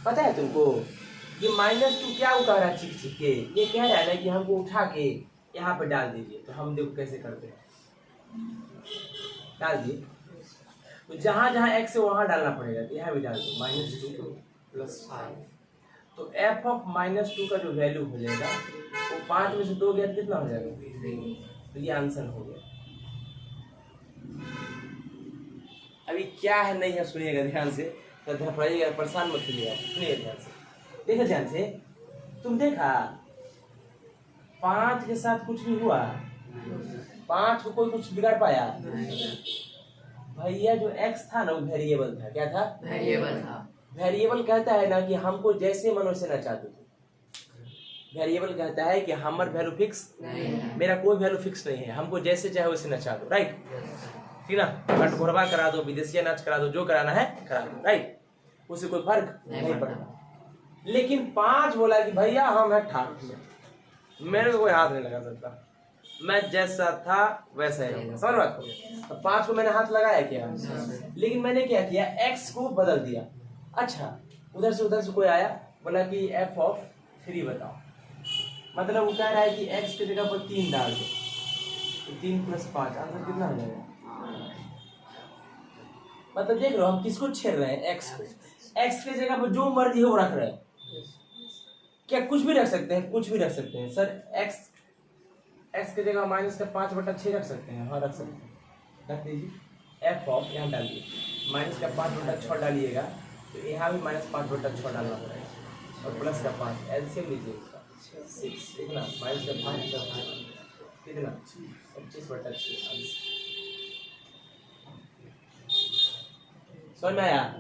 पता है तुमको ये -2 क्या उठा रहा है? चिक चिक के ये कह रहा है ना कि हमको उठा के यहाँ पे डाल दीजिए। तो हम देखो कैसे करते हैं, डाल दिए तो जहां जहां x है वहां डालना पड़ेगा, तो यहाँ भी डाल दो -2 + 5। तो f of -2 का जो वैल्यू हो जाएगा वो 5 में से 2 गया कितना हो जाएगा? तो ये आंसर हो गया। अभी क्या है नहीं है सुनिएगा ध्यान से, तो ध्यान पड़ेगा, परेशान मत होइएगा, सुनिए ध्यान से, देखो ध्यान से। तुम देखा 5 के साथ कुछ भी हुआ? 5 को कोई कुछ बिगाड़ पाया? भैया जो x था ना वो वेरिएबल था, क्या था? वेरिएबल था। वेरिएबल कहता है ना कि हमको जैसे मन वैसे नचा दो। वेरिएबल कहता है कि हमार वैल्यू फिक्स नहीं है, मेरा कोई वैल्यू फिक्स नहीं है, हमको जैसे चाहे वैसे नचा दो, राइट। ठीक ना, कटघोरवा करा दो, विदेशिया नाच करा दो, जो कराना है करा दो, राइट, उससे कोई फर्क नहीं पड़ता। लेकिन 5 बोला कि भैया हम है ठाक, मेरे को कोई हाथ नहीं लगा सकता, मैं जैसा था वैसा ही रहूंगा, समझ बात को। 5 को मैंने हाथ लगाया क्या? लेकिन मैंने क्या किया? x को बदल दिया। अच्छा उधर से कोई आया बोला कि f of 3 बताओ, मतलब वो कह रहा है कि x की जगह पर 3 डाल दो, तो 3 + 5 आंसर कितना हो जाएगा? मतलब देख रहे हो हम किसको छेड़ रहे हैं? x को। x की जगह पर जो मर्जी हो रख रहे हैं, क्या कुछ भी रख सकते हैं? कुछ भी रख सकते हैं सर। x की जगह -5/6 रख सकते हैं, हाँ रख सकते हैं, रख दीजिए। f ऑफ यहाँ डालिए, -5/6 डालिएगा तो यहाँ भी -5/6 डालना पड़ेगा, और प्लस का 5 एलसीएम लीजिए इसका 6, देखना -5 कितना 25/6। समझ में आया?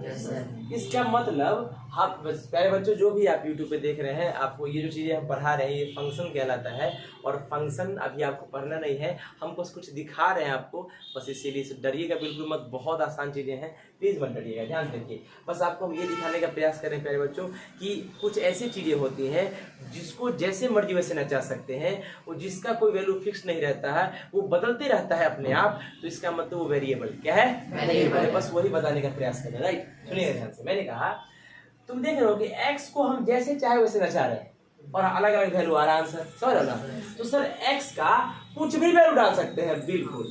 इसका मतलब आप प्यारे बच्चों जो भी आप YouTube पे देख रहे हैं, आपको ये जो चीज़ें हम पढ़ा रहे हैं ये फंक्शन कहलाता है। और फंक्शन अभी आपको पढ़ना नहीं है, हम बस कुछ दिखा रहे हैं आपको, बस इसीलिए डरिएगा बिल्कुल मत, बहुत आसान चीज़ें हैं, प्लीज़ मत डरिएगा, ध्यान रखिए। बस आपको हम ये दिखाने का प्रयास करें प्यारे बच्चों कि कुछ ऐसी चीज़ें होती हैं जिसको जैसे मर्जी वैसे नचा सकते हैं, और जिसका कोई वैल्यू फिक्स नहीं रहता है, वो बदलते रहता है अपने आप, तो इसका मतलब वो वेरिएबल क्या है? वेरिएबल। बस वही बताने का प्रयास करें, राइट? सुनिएगा ध्यान से, मैंने कहा तुम देख रहे हो कि x को हम जैसे चाहे वैसे नचा रहे हैं और अलग अलग वैल्यू आ रहा है आंसर, समझ रहे हो ना? तो सर x का कुछ भी वैल्यू डाल सकते हैं, बिल्कुल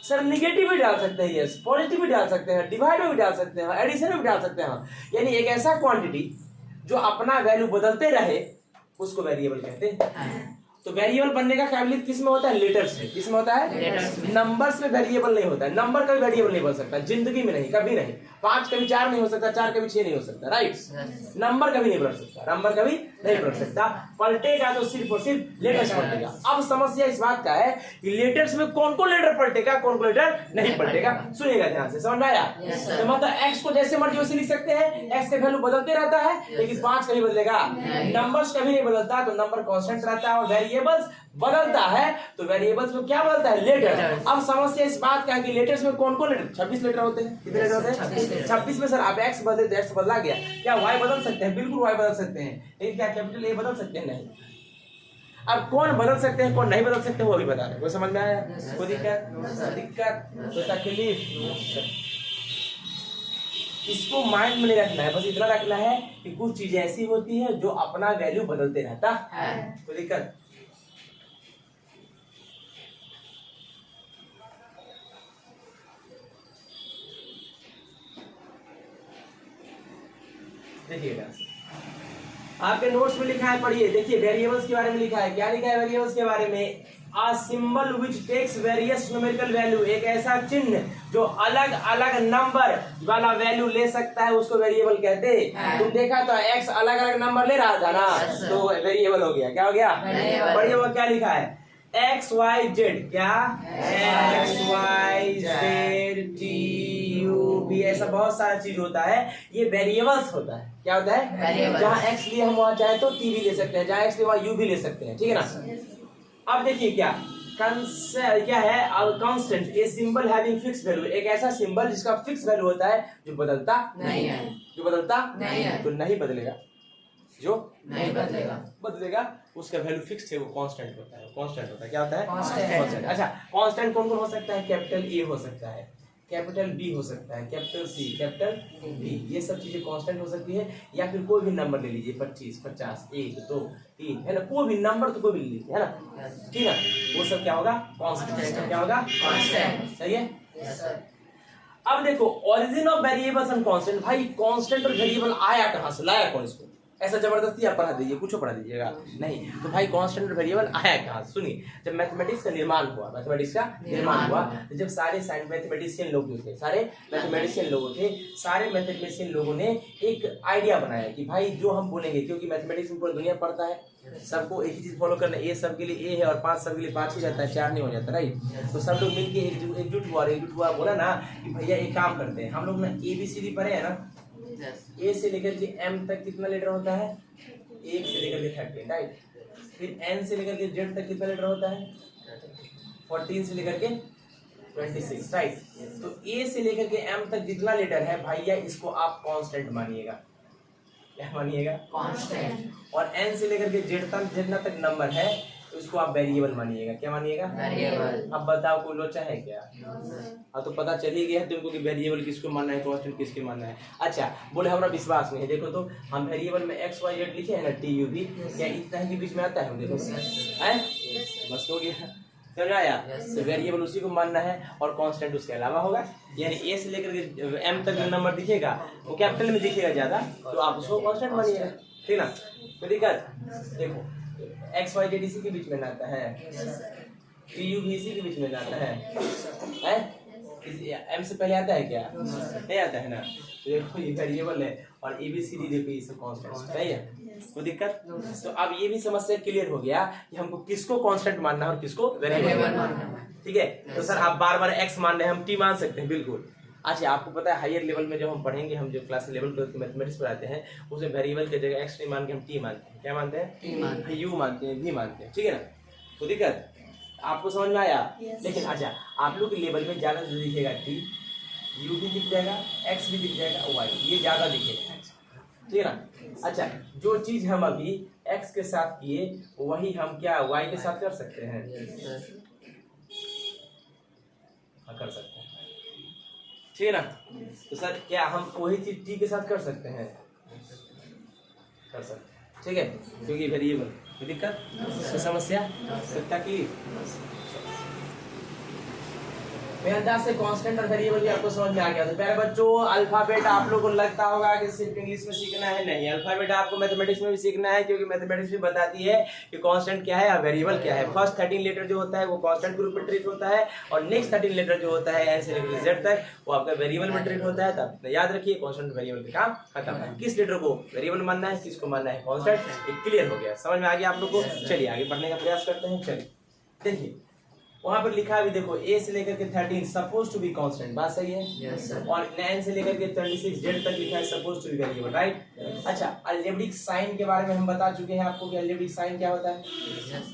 सर, निगेटिव भी डाल सकते हैं, यस, पॉजिटिव भी डाल सकते हैं, डिवाइड में भी डाल सकते हैं, एडिशन में भी डाल सकते हैं, यानी एक ऐसा क्वांटिटी जो अपना वैल्यू बदलते रहे उसको वेरिएबल कहते हैं। तो वेरिएबल बनने का काबिलियत किस में होता है? लेटर्स में। किस में होता है? नंबर्स में वेरिएबल नहीं होता है। नंबर कभी वेरिएबल नहीं बन सकता, जिंदगी में नहीं, कभी नहीं। 5 कभी 4 नहीं हो सकता, 4 कभी 6 नहीं हो सकता, राइट? नंबर कभी नहीं बढ़ सकता, नंबर कभी नहीं बढ़ सकता। पलटेगा तो सिर्फ और सिर्फ लेटर्स पलटेगा। अब समस्या इस बात का है कि लेटर्स में कौन कौन लेटर पलटेगा, कौन कौन लेटर नहीं पलटेगा। सुनिएगा ध्यान से, समझ में आया? तो मतलब एक्स को जैसे मर्जी वैसे लिख सकते हैं, एक्स का वैल्यू बदलते रहता है, लेकिन 5 कभी बदलेगा, नंबर्स कभी नहीं बदलता, तो नंबर कांस्टेंट रहता है। और वेरिएबल्स बदलता है, तो वेरिएबल्स में क्या बदलता है? लेटर। अब समस्या इस बात का है कि लेटर्स में कौन कौन लेटर? 26 लेटर होते हैं। कितने लेटर होते हैं? 26 में सर आप एक्स बदले तो एक्स बदला गया, क्या वाई बदल सकते हैं? बिल्कुल वाई बदल सकते हैं, लेकिन क्या कैपिटल ए बदल सकते हैं? नहीं। अब कौन बदल सकते हैं, कौन नहीं बदल सकते, वो भी बता रहे हैं। वो समझ में आया? कोई दिक्कत तो तकलीफ, इसको माइंड में नहीं रखना है, बस इतना रखना है कि कुछ चीजें ऐसी होती है जो अपना वैल्यू बदलते रहता है। कोई दिक्कत? देखिएगा आपके नोट्स में लिखा है, पढ़िए, देखिए वेरिएबल्स के बारे में लिखा है। क्या लिखा है वेरिएबल्स के बारे में? A symbol which takes various numerical value, एक ऐसा चिन्ह जो अलग अलग नंबर वाला वैल्यू ले सकता है, उसको वेरिएबल कहते हैं। तुम देखा तो x अलग अलग नंबर ले रहा था ना, तो वेरिएबल हो गया। क्या हो गया? पढ़िए वो क्या लिखा है? एक्स वाई जेड, क्या? X y z t u भी, ऐसा बहुत सारा चीज होता है, ये वेरिएबल्स होता है। क्या होता है? जहाँ एक्स लिए हम वहाँ चाहे तो टी भी ले सकते हैं, जहाँ एक्स लिए वहाँ यू भी ले सकते हैं, ठीक है ना? अब देखिए क्या है? Constant, a symbol having fix value, एक ऐसा सिंबल जिसका फिक्स वैल्यू होता है, जो बदलता नहीं है। जो बदलता नहीं है, तो नहीं बदलेगा, जो नहीं बदलेगा उसका वैल्यू फिक्स है, वो कांस्टेंट होता है। कांस्टेंट होता है, क्या होता है? कांस्टेंट। अच्छा, कांस्टेंट कौन कौन हो सकता है? कैपिटल ए हो सकता है, कैपिटल बी हो सकता है, कैपिटल सी, कैपिटल डी, ये सब चीजें कांस्टेंट हो सकती है। या फिर कोई भी नंबर ले लीजिए, 25, 50, 1, 2, 3, है ना, कोई भी नंबर तो कोई भी ले लीजिए, है ना, ठीक है? वो सब क्या होगा? कांस्टेंट। क्या होगा? कांस्टेंट। सही है? अब देखो, origin of variables and constant. भाई कांस्टेंट और वेरिएबल आया कहां से? लाया कौन इसको? ऐसा जबरदस्ती आप पढ़ा दीजिए, कुछ पढ़ा दीजिएगा नहीं। तो भाई कांस्टेंट और वेरिएबल आया कहां? सुनिए, जब मैथमेटिक्स का निर्माण हुआ, तो जब सारे मैथमेटिशियन लोग थे, सारे मैथमेटिशियन लोगों ने एक आइडिया बनाया कि भाई जो हम बोलेंगे, क्योंकि मैथमेटिक्स में पूरी दुनिया पढ़ता है, सबको एक ही चीज फॉलो करना, ए सब के लिए ए है और 5 सब के लिए 5 ही रहता है, 4 नहीं हो जाता, राइट? तो सब लोग मिलके एकजुट हुआ, बोला ना कि भैया एक काम करते हैं, हम लोग ना ABCD पढ़े हैं ना, ए से लेकर के M तक कितना लेटर होता है? 1 से लेकर के 30, राइट? फिर N से लेकर के Z तक कितना लेटर होता है? 14 से लेकर के 26, राइट? तो A से लेकर के M तक जितना लेटर है भैया, इसको आप कांस्टेंट मानिएगा। क्या मानिएगा? कांस्टेंट। और N से लेकर के Z तक जितना तक नंबर है, तो इसको आप वेरिएबल मानिएगा। क्या मानिएगा? वेरिएबल। अब बताओ कोई लोचा है क्या? अब तो पता चल ही गया तुमको कि वेरिएबल किसको मानना है, कांस्टेंट किसके मानना है। अच्छा, बोले हमारा विश्वास नहीं है, देखो तो हम वेरिएबल में एक्स वाई जेड लिखे है ना, टी यू भी, क्या इतना ही के बीच में आता है? देखो है, बस हो गया, समझ आया? तो वेरिएबल उसी को मानना है और कांस्टेंट उसके अलावा होगा। यानी ए से लेकर के एम तक जो नंबर दिखेगा वो कैपिटल में दिखेगा ज्यादा, तो आप उसको कांस्टेंट मानिएगा, ठीक ना? तो दिक्कत देखो, एक्स वाई जेड इसी के बीच में आता है, टी यू भी इसी के बीच में आता है? एम से पहले आता है क्या? नहीं आता है ना। तो देखो ये वेरिएबल है और ABCD देखो ये सब कांस्टेंट, सही है? कोई दिक्कत? तो अब ये भी समस्या क्लियर हो गया कि हमको किसको कांस्टेंट मानना है और किसको वेरिएबल मानना है, ठीक है? तो सर आप बार बार x मान रहे हैं, हम t मान सकते हैं, बिल्कुल अच्छा, आपको पता है हायर लेवल में जब हम पढ़ेंगे, हम जो क्लास लेवल पर मैथमेटिक्स पढ़ाते हैं उसमें वेरिएबल की जगह एक्स नहीं मान के हम टी मानते हैं। क्या मानते हैं? यू मानते हैं, वी मानते हैं, ठीक है ना। कोई दिक्कत आपको समझ में आया? लेकिन अच्छा, आप लोग के लेवल में ज़्यादा जो दिखेगा टी, यू भी दिख जाएगा, एक्स भी दिख जाएगा, वाई ये ज़्यादा दिखेगा, ठीक है ना। अच्छा, जो चीज़ हम अभी एक्स के साथ किए वही हम क्या वाई के साथ कर सकते हैं? हाँ, कर सकते हैं, ठीक है ना। तो सर क्या हम वही चीज टी के साथ कर सकते हैं? कर सकते हैं, ठीक है, क्योंकि वेरिएबल। कोई दिक्कत, कोई समस्या? सकता की मेरे अंदाज से कांस्टेंट और वेरिएबल भी आपको समझ में आ गया। तो प्यारे बच्चों, अल्फाबेट आप लोगों को लगता होगा कि सिर्फ इंग्लिश में सीखना है, नहीं, अल्फाबेट आपको मैथमेटिक्स में भी सीखना है, क्योंकि मैथमेटिक्स भी बताती है कि कांस्टेंट क्या है और वेरिएबल क्या है। फर्स्ट 13 लेटर जो होता है वो कांस्टेंट के रूप में ट्रीट होता है, और नेक्स्ट 13 लेटर जो होता है एन से लेकर जेड तक वो आपका वेरिएबल में ट्रीट होता है। तब याद रखिए, कांस्टेंट वेरिएबल का काम खत्म है। किस लेटर को वेरिएबल मानना है, किसको मानना है कांस्टेंट, ये क्लियर हो गया, समझ में आ गया आप लोग को। चलिए आगे बढ़ने का प्रयास करते हैं। चलिए देखिए, वहां पर लिखा है भी देखो, ए से लेकर के 13 सपोज टू बी कांस्टेंट, बात सही है? yes, sir. और 9 से लेकर के 26 जेड तक लिखा है suppose to be variable, right? अच्छा, अलजेब्रिक साइन के बारे में हम बता चुके हैं आपको कि अलजेब्रिक साइन क्या होता है। yes,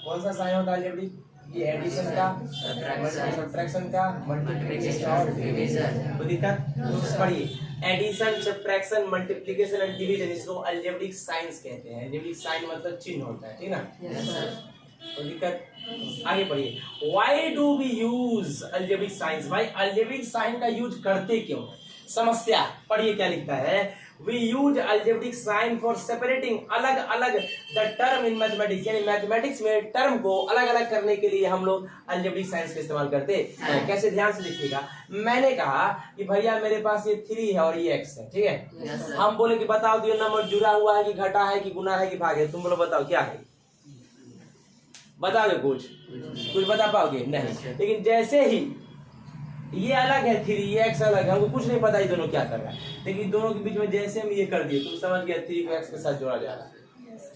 कौन सा साइन होता है अलजेब्रिक? ये एडिशन का, सब्ट्रैक्शन का, मल्टीप्लिकेशन और डिवीजन। कोई दिक्कत? पढ़िए, एडिशन, सब्ट्रैक्शन, मल्टीप्लिकेशन और डिवीजन, इसको अलजेब्रिक साइंस कहते हैं। अलजेब्रिक साइन मतलब चिन्ह होता है, ठीक ना। yes, कोई दिक्कत? आगे पढ़िए, Why do we use algebraic signs? भाई algebraic sign का यूज करते क्यों? समस्या पढ़िए क्या लिखता है। We use algebraic sign for separating अलग अलग the term in mathematics, यानी मैथमेटिक्स में टर्म को अलग अलग करने के लिए हम लोग algebraic signs का इस्तेमाल करते हैं। कैसे, ध्यान से देखिएगा। मैंने कहा कि भैया मेरे पास ये 3 है और ये x है, ठीक है। हम बोले कि बताओ तो ये नंबर जुड़ा हुआ है कि घटा है कि गुना है कि भाग है, तुम बोलो बताओ क्या है, बताओगे? कुछ बता पाओगे? नहीं। लेकिन जैसे ही ये अलग है 3, ये x अलग है, हमको कुछ नहीं पता ये दोनों क्या कर रहा है, लेकिन दोनों के बीच में जैसे हम ये कर दिए, तुम समझ गया 3 को x के साथ जोड़ा जा रहा है,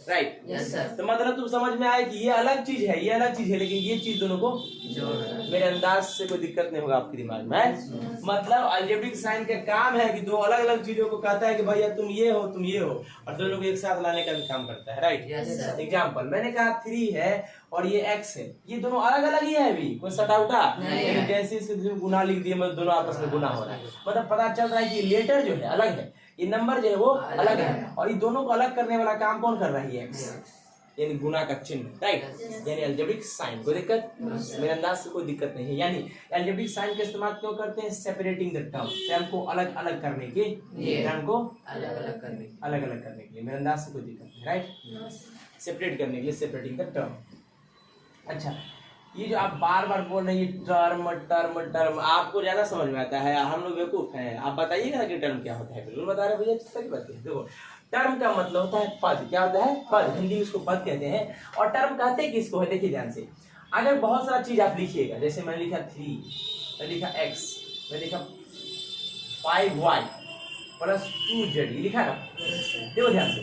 राइट? Yes sir. तो मतलब तुम समझ में आए कि ये अलग चीज है, ये अलग चीज है, लेकिन ये चीज दोनों को जोड़ रहा है। मेरे अंदाज से कोई दिक्कत नहीं होगा आपके दिमाग में। मतलब अलजेब्रिक साइन का काम है कि दो अलग अलग चीजों को कहता है कि भैया तुम ये हो, तुम ये हो, और दोनों को एक साथ लाने का भी काम करता है, राइट? एग्जाम्पल, मैंने कहा 3 है और ये x है, ये दोनों अलग अलग ही है, अभी कोई सटा उठा नहीं, जैसे इसके गुना लिख दिए, मतलब दोनों आपस में गुना हो रहा है, मतलब पता चल रहा है कि लेटर जो है अलग है, ये नंबर जो है वो अलग है, और ये दोनों को अलग करने वाला काम कौन कर रहा है? x, यानी गुना का चिन्ह, राइट? यानी अलजेब्रिक साइन। कोई दिक्कत? मेरे अंदाज से कोई दिक्कत नहीं है। यानी अलजेब्रिक साइन का इस्तेमाल क्यों करते हैं? सेपरेटिंग द टर्म को अलग अलग करने के, टर्म को अलग अलग करने के लिए। मेरे अंदाज से कोई दिक्कत नहीं, राइट? सेपरेट करने के लिए, सेपरेटिंग द टर्म। अच्छा, ये जो आप बार बार बोल रहे हैं टर्म टर्म टर्म, आपको ज्यादा समझ में आता है, हम लोग बेवकूफ हैं। आप बताइएगा कि टर्म क्या होता है। बिल्कुल बता रहे भैया, सही बात है। देखो, टर्म का मतलब होता है पद। क्या होता है? पद। हिंदी में इसको पद कहते हैं। और टर्म कहते हैं किसको है? देखिए ध्यान से, अगर बहुत सारा चीज आप लिखिएगा, जैसे मैंने लिखा 3, मैंने लिखा x, मैंने लिखा 5y प्लस 2z, लिखा ना? देखो ध्यान से,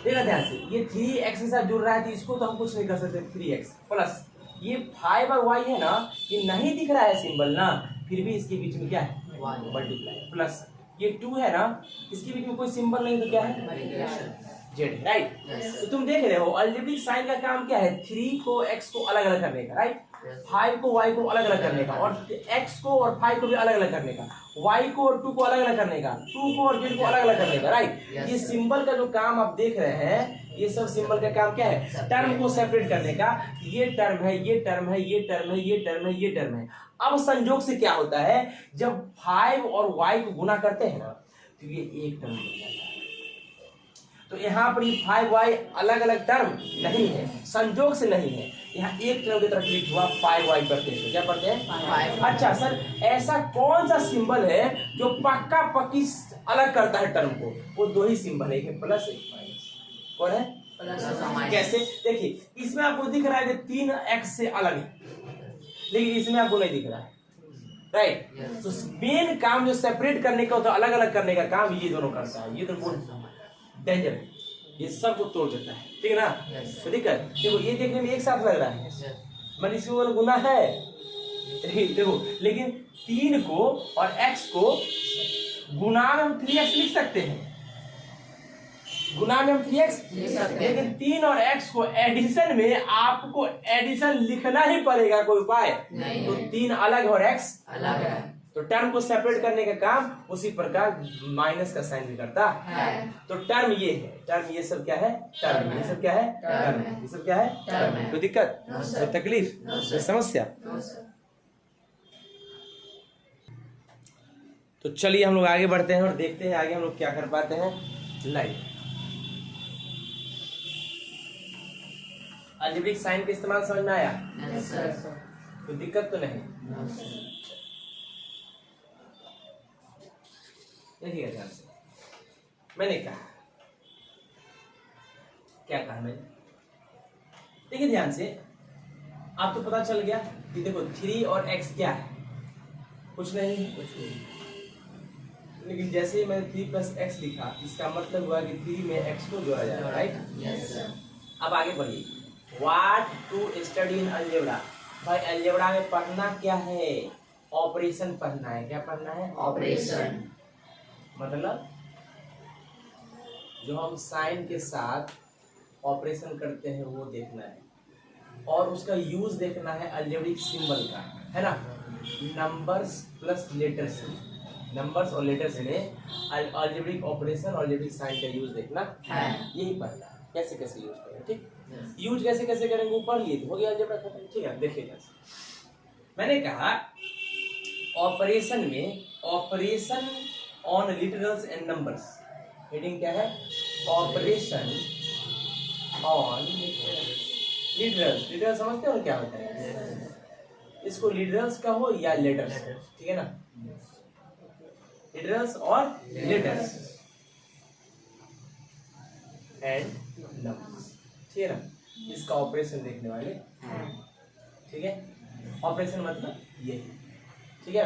देखा ध्यान से, ये 3x के साथ जुड़ रहा है, तो इसको तो हम कुछ नहीं कर सकते। 3x प्लस ये 5 और y है ना, ये नहीं दिख रहा है सिंबल ना, फिर भी इसके बीच में क्या है? मल्टीप्लाई। प्लस ये 2 है ना, इसके बीच में कोई सिंबल नहीं, तो क्या है? Z, right? तो तुम देख रहे हो अलजेब्रिक साइन का काम क्या है? 3 को x को अलग अलग करने का, राइट? 5 को y को अलग अलग करने का, और x को और 5 को भी अलग अलग करने का, y को और 2 को अलग अलग करने का, 2 को और z को अलग अलग करने का, राइट? ये सिंबल का जो काम आप देख रहे हैं, ये सब सिंबल का काम क्या है? टर्म को सेपरेट करने का। ये टर्म है, ये टर्म है, ये टर्म है, ये टर्म है, ये टर्म है। अब संयोग से क्या होता है, जब 5 और y को गुना करते हैं ना, तो ये एक टर्म बन जाता है। तो यहाँ पर ये 5y अलग अलग टर्म नहीं है, संयोग से नहीं है, यहाँ एक टर्म की तरफ लिख हुआ 5y पढ़ते हैं। क्या पढ़ते हैं? अच्छा सर, ऐसा कौन सा सिंबल है जो पक्का पक्की अलग करता है टर्म को? वो 2 ही सिंबल है, एक प्लस एक माइनस। कौन है? कैसे? देखिए, इसमें आपको दिख रहा है कि 3x से अलग है, लेकिन इसमें आपको नहीं दिख रहा है, राइट? तो मेन काम जो सेपरेट करने का होता है, अलग अलग करने का काम ये दोनों करता है। ये तो डेंजर है, ये सब को तोड़ देता है, ठीक है ना? तो दिक्कत देखो, ये देखने में एक साथ लग रहा है, मैंने इसमें गुना है, देखो, लेकिन 3 को और x को गुना में हम 3x लिख सकते हैं, गुना में हम 3x लेकिन 3 और x को एडिशन में आपको एडिशन लिखना ही पड़ेगा, कोई उपाय नहीं। तो 3 अलग और x अलग है, तो टर्म को सेपरेट करने का काम उसी प्रकार माइनस का साइन भी करता है। तो टर्म ये है, टर्म ये सब क्या है, टर्म ये सब क्या है, टर्म ये सब क्या है, टर्म है। कोई दिक्कत, कोई तकलीफ, कोई समस्या? तो चलिए हम लोग आगे बढ़ते हैं और देखते हैं आगे हम लोग क्या कर पाते हैं। लाइक अलजेब्रिक साइन का इस्तेमाल समझ में आया? कोई दिक्कत तो नहीं? देखिएगा ध्यान से, मैंने कहा, क्या कहा मैंने? देखिए ध्यान से, आप तो पता चल गया कि देखो 3 और x क्या है, कुछ नहीं, कुछ नहीं। लेकिन जैसे ही मैंने 3 + x लिखा, इसका मतलब हुआ कि 3 में x को जोड़ा जाएगा, राइट? Yes sir. अब आगे बढ़िए, what to study in algebra. भाई अलजेब्रा में पढ़ना क्या है? ऑपरेशन पढ़ना है। क्या पढ़ना है? ऑपरेशन। मतलब जो हम साइन के साथ ऑपरेशन करते हैं वो देखना है, और उसका यूज देखना है अलजेब्रिक सिंबल का, है ना? नंबर्स प्लस लेटर्स, नंबर्स और लेटर्स में अलजेब्रिक ऑपरेशन और अलजेब्रिक साइन का यूज देखना है, यही पढ़ना है। कैसे कैसे यूज करेंगे, ठीक? यूज कैसे कैसे करेंगे वो पढ़ लिए, हो गया अलजेब्रा खत्म, ठीक है? देखिएगा, मैंने कहा ऑपरेशन में, operation on literals and numbers, heading क्या है? Operation on literals. लिटरल्स समझते हो क्या होता है? इसको लिटरल्स का हो या लेटर्स, ठीक है ना? लिटरल्स और लेटर्स एंड नंबर्स, ठीक है ना? इसका ऑपरेशन देखने वाले, ठीक है? ऑपरेशन मतलब ये, ठीक है?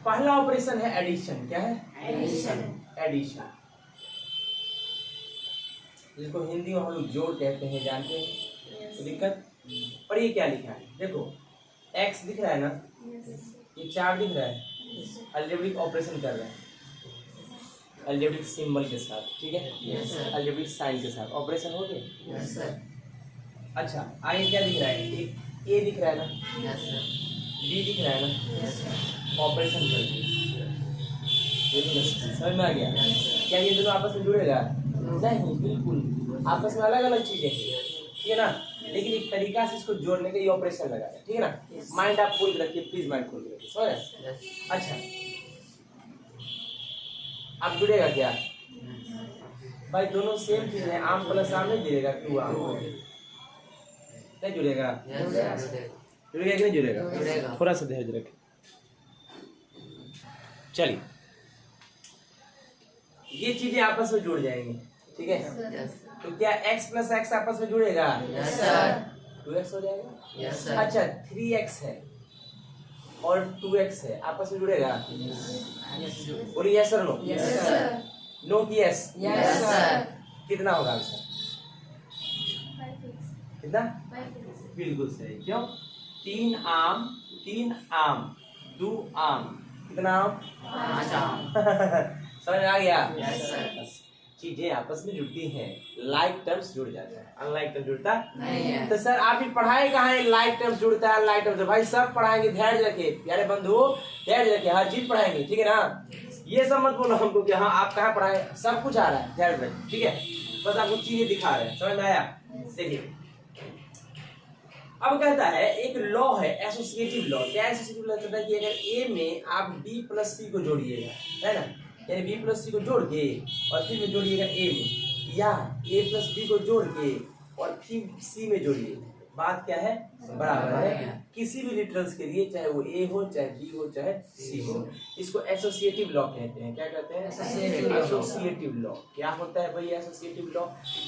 पहला ऑपरेशन है एडिशन। क्या है? एडिशन। एडिशन, जिसको हिंदी में हम लोग जोड़ कहते हैं, जानते हैं? तो दिक्कत, पर ये क्या लिखा है? देखो x दिख रहा है ना, ये 4 दिख रहा है, अलजेब्रिक ऑपरेशन कर रहे हैं अलजेब्रिक सिंबल के साथ, ठीक है? Yes sir. अलजेब्रिक साइन के साथ ऑपरेशन हो गए। Yes sir. अच्छा, आगे क्या दिख रहा है? एक ए दिख रहा है ना, यस सर, बी दिख रहा है ना, यस सर, ऑपरेशन कर दिए, समझ में आ गया? क्या ये दोनों आपस में जुड़ेगा? नहीं, बिल्कुल आपस में अलग अलग चीजें हैं, ठीक है ना? लेकिन एक तरीका से इसको जोड़ने का ये ऑपरेशन लगा है, ठीक है ना? माइंड आप खोल रखिए, प्लीज माइंड खोल रखिए, समझ रहे? अच्छा, अब जुड़ेगा क्या? भाई दोनों सेम चीज है, आम प्लस आम नहीं जुड़ेगा, क्यों आम नहीं जुड़ेगा? जुड़ेगा कि नहीं जुड़ेगा? थोड़ा सा धैर्य रखें। चलिए, ये चीजें आपस में जुड़ जाएंगी, ठीक है? तो क्या x + x आपस में जुड़ेगा? Yes sir. 2x हो जाएगा? Yes sir. अच्छा, 3x है और 2x है, आपस में जुड़ेगा? और yes sir, no? Yes sir. No की यस? Yes sir. कितना होगा आंसर? कितना? बिल्कुल सही। क्यों? 3 आम, 3 आम, 2 आम, कितना आम? 5 आम। समझ आ गया? Yes sir. चीजें आपस में जुड़ती हैं, लाइक टर्म्स जुड़ जाते हैं, अनलाइक टर्म जुड़ता नहीं है। तो सर आप ही पढ़ाए कहाँ है लाइक टर्म्स जुड़ता है, अनलाइक टर्म्स? भाई सब पढ़ाएंगे, धैर्य रखिए प्यारे बंधु, धैर्य रखिए, हर चीज पढ़ाएंगे, ठीक है ना? ये सब मत बोलो हमको कि हाँ आप कहाँ पढ़ाए, सब कुछ आ रहा है, धैर्य रखिए, ठीक है? बस आपको चीजें दिखा रहे हैं, समझ में आया? देखिए, अब कहता है एक लॉ है एसोसिएटिव लॉ। क्या एसोसिएटिव लॉ कहता है कि अगर ए में आप b + c को जोड़िएगा, है ना, यानी b + c को जोड़ के और फिर में जोड़िएगा a में, या a + b को जोड़ के और फिर c में जोड़िए, बात क्या है? बराबर है। किसी भी लिटरल्स के लिए, चाहे वो a हो, चाहे b हो, चाहे c हो, इसको एसोसिएटिव लॉ कहते हैं। क्या कहते हैं? Associative law. क्या होता है भाई एसोसिएटिव लॉ?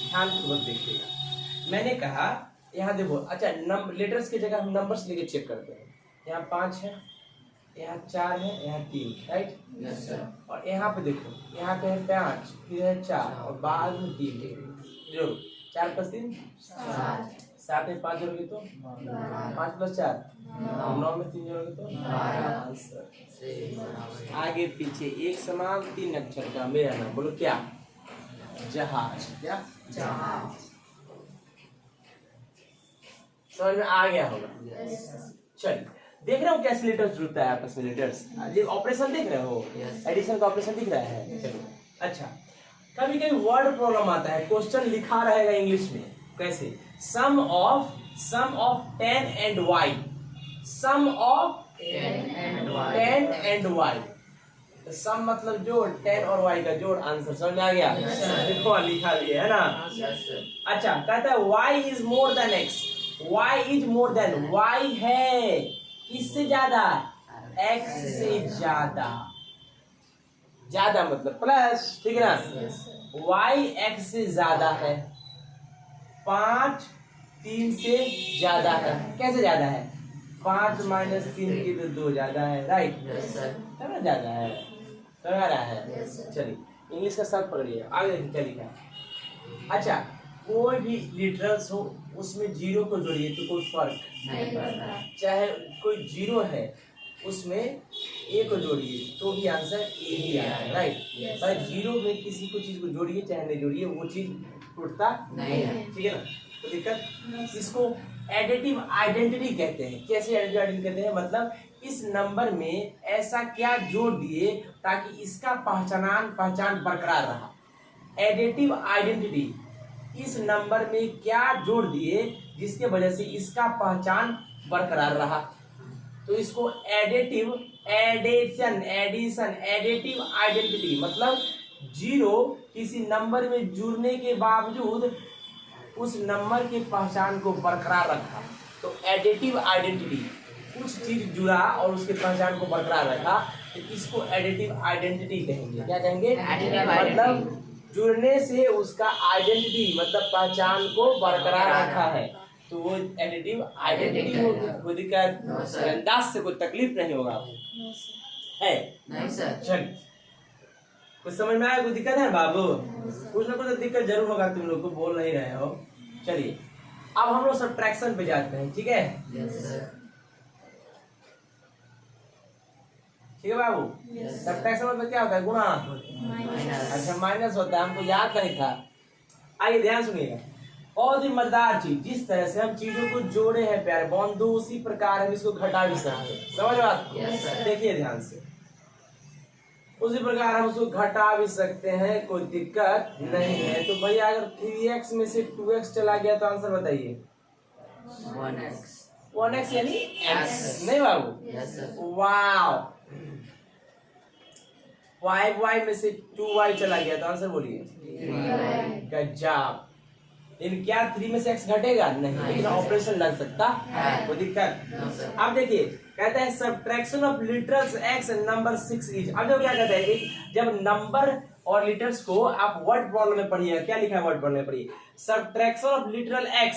ध्यानपूर्वक देखिएगा। मैंने कहा यहाँ देखो, अच्छा लेटर्स की जगह हम नंबर्स लेके चेक करते हैं। यहाँ 5 है, यहाँ 4 है, यहाँ 3, राइट? Yes sir. और यहाँ पे देखो, यहाँ पे है 5, फिर है 4 और बाद में 3 है, जो 4 + 3 7, 7 में 5 जोड़ोगे तो 5 + 4 9 में 3 जोड़ोगे तो आंसर। आगे पीछे एक समान 3 अक्षर का मेरा नाम, बोलो क्या? जहाज। क्या? जहाज। समझ में आ गया होगा? चलिए, देख रहे हो कैसे लेटर्स जुड़ता है आपस में, लेटर्स ये ऑपरेशन देख रहे हो, एडिशन का ऑपरेशन दिख रहा है। चलो अच्छा, कभी कभी वर्ड प्रॉब्लम आता है, क्वेश्चन लिखा रहेगा इंग्लिश में कैसे, sum of 10 and y, sum of 10 and y, sum मतलब जोड़, 10 और y का जोड़, आंसर। समझ में आ गया? देखो लिखा लिया है ना। अच्छा, कहता है y is more than x, y is more than, y है किससे ज्यादा? x से ज्यादा। ज्यादा मतलब प्लस, ठीक है ना। y x से ज्यादा है, 5 3 से ज्यादा है। कैसे ज्यादा है? 5 - 3 की तो 2 ज्यादा है, राइट? है ज्यादा है, समझ आ रहा है? चलिए इंग्लिश का शब्द पकड़िए, आगे देखिए क्या लिखा है। अच्छा, कोई भी लिटरल्स हो उसमें जीरो को जोड़िए तो कोई फर्क नहीं पड़ता, चाहे कोई जीरो है उसमें ए को जोड़िए तो भी आंसर ए ही आया है, राइट? पर जीरो में किसी को चीज को जोड़िए चाहे नहीं जोड़िए वो चीज टूटता नहीं है, ठीक है ना? तो दिक्कत, इसको एडिटिव आइडेंटिटी कहते हैं। कैसे एडिटिव आइडेंटिटी कहते हैं? मतलब इस नंबर में ऐसा क्या जोड़ दिए ताकि इसका पहचान बरकरार रहा। एडिटिव आइडेंटिटी, इस नंबर में क्या जोड़ दिए जिसके वजह से इसका पहचान बरकरार रहा, तो इसको additive addition addition additive identity, मतलब जीरो किसी नंबर में जुड़ने के बावजूद उस नंबर के पहचान को बरकरार रखा, तो एडिटिव आइडेंटिटी, कुछ चीज जुड़ा और उसके पहचान को बरकरार रखा, तो इसको एडिटिव आइडेंटिटी कहेंगे। क्या कहेंगे? मतलब जुड़ने से उसका आइडेंटिटी मतलब पहचान को बरकरार रखा है, तो वो एडिटिव आइडेंटिटी होगी। कोई दिक्कत? अंदाज से कोई तकलीफ नहीं होगा है? नहीं सर। चल, कुछ समझ में आया? कोई दिक्कत है बाबू? कुछ ना कुछ दिक्कत जरूर होगा, तुम लोग को बोल नहीं रहे हो। चलिए अब हम लोग सब्ट्रैक्शन पे जाते हैं, ठीक है? ठीक है बाबू? सब्ट्रैक्शन मतलब क्या होता है? गुणा। अच्छा, माइनस होता है, हमको याद नहीं था। आइए ध्यान सुनिएगा। और भी मजेदार चीज, जिस तरह से हम चीजों को जोड़े हैं प्यारे बॉन्धु, उसी प्रकार हम इसको घटा भी सकते हैं। समझ बात? देखिए ध्यान से, उसी प्रकार हम उसको घटा भी सकते हैं, कोई दिक्कत नहीं है। तो भैया अगर 3x में से 2x चला गया तो आंसर बताइए। 1x यानी x, नहीं बाबू? वाव। y में से 2y चला गया तो आंसर बोलिए। गजब। इन क्या 3 में से x घटेगा? नहीं, लेकिन ऑपरेशन लग सकता है, कोई दिक्कत? अब देखिए, कहते हैं subtraction of literals x and number 6 is. अब जो क्या कहते हैं कि जब नंबर और लिटर्स को आप वर्ड प्रॉब्लम में पढ़िए, क्या लिखा है वर्ड प्रॉब्लम में पढ़िए, subtraction of literal x,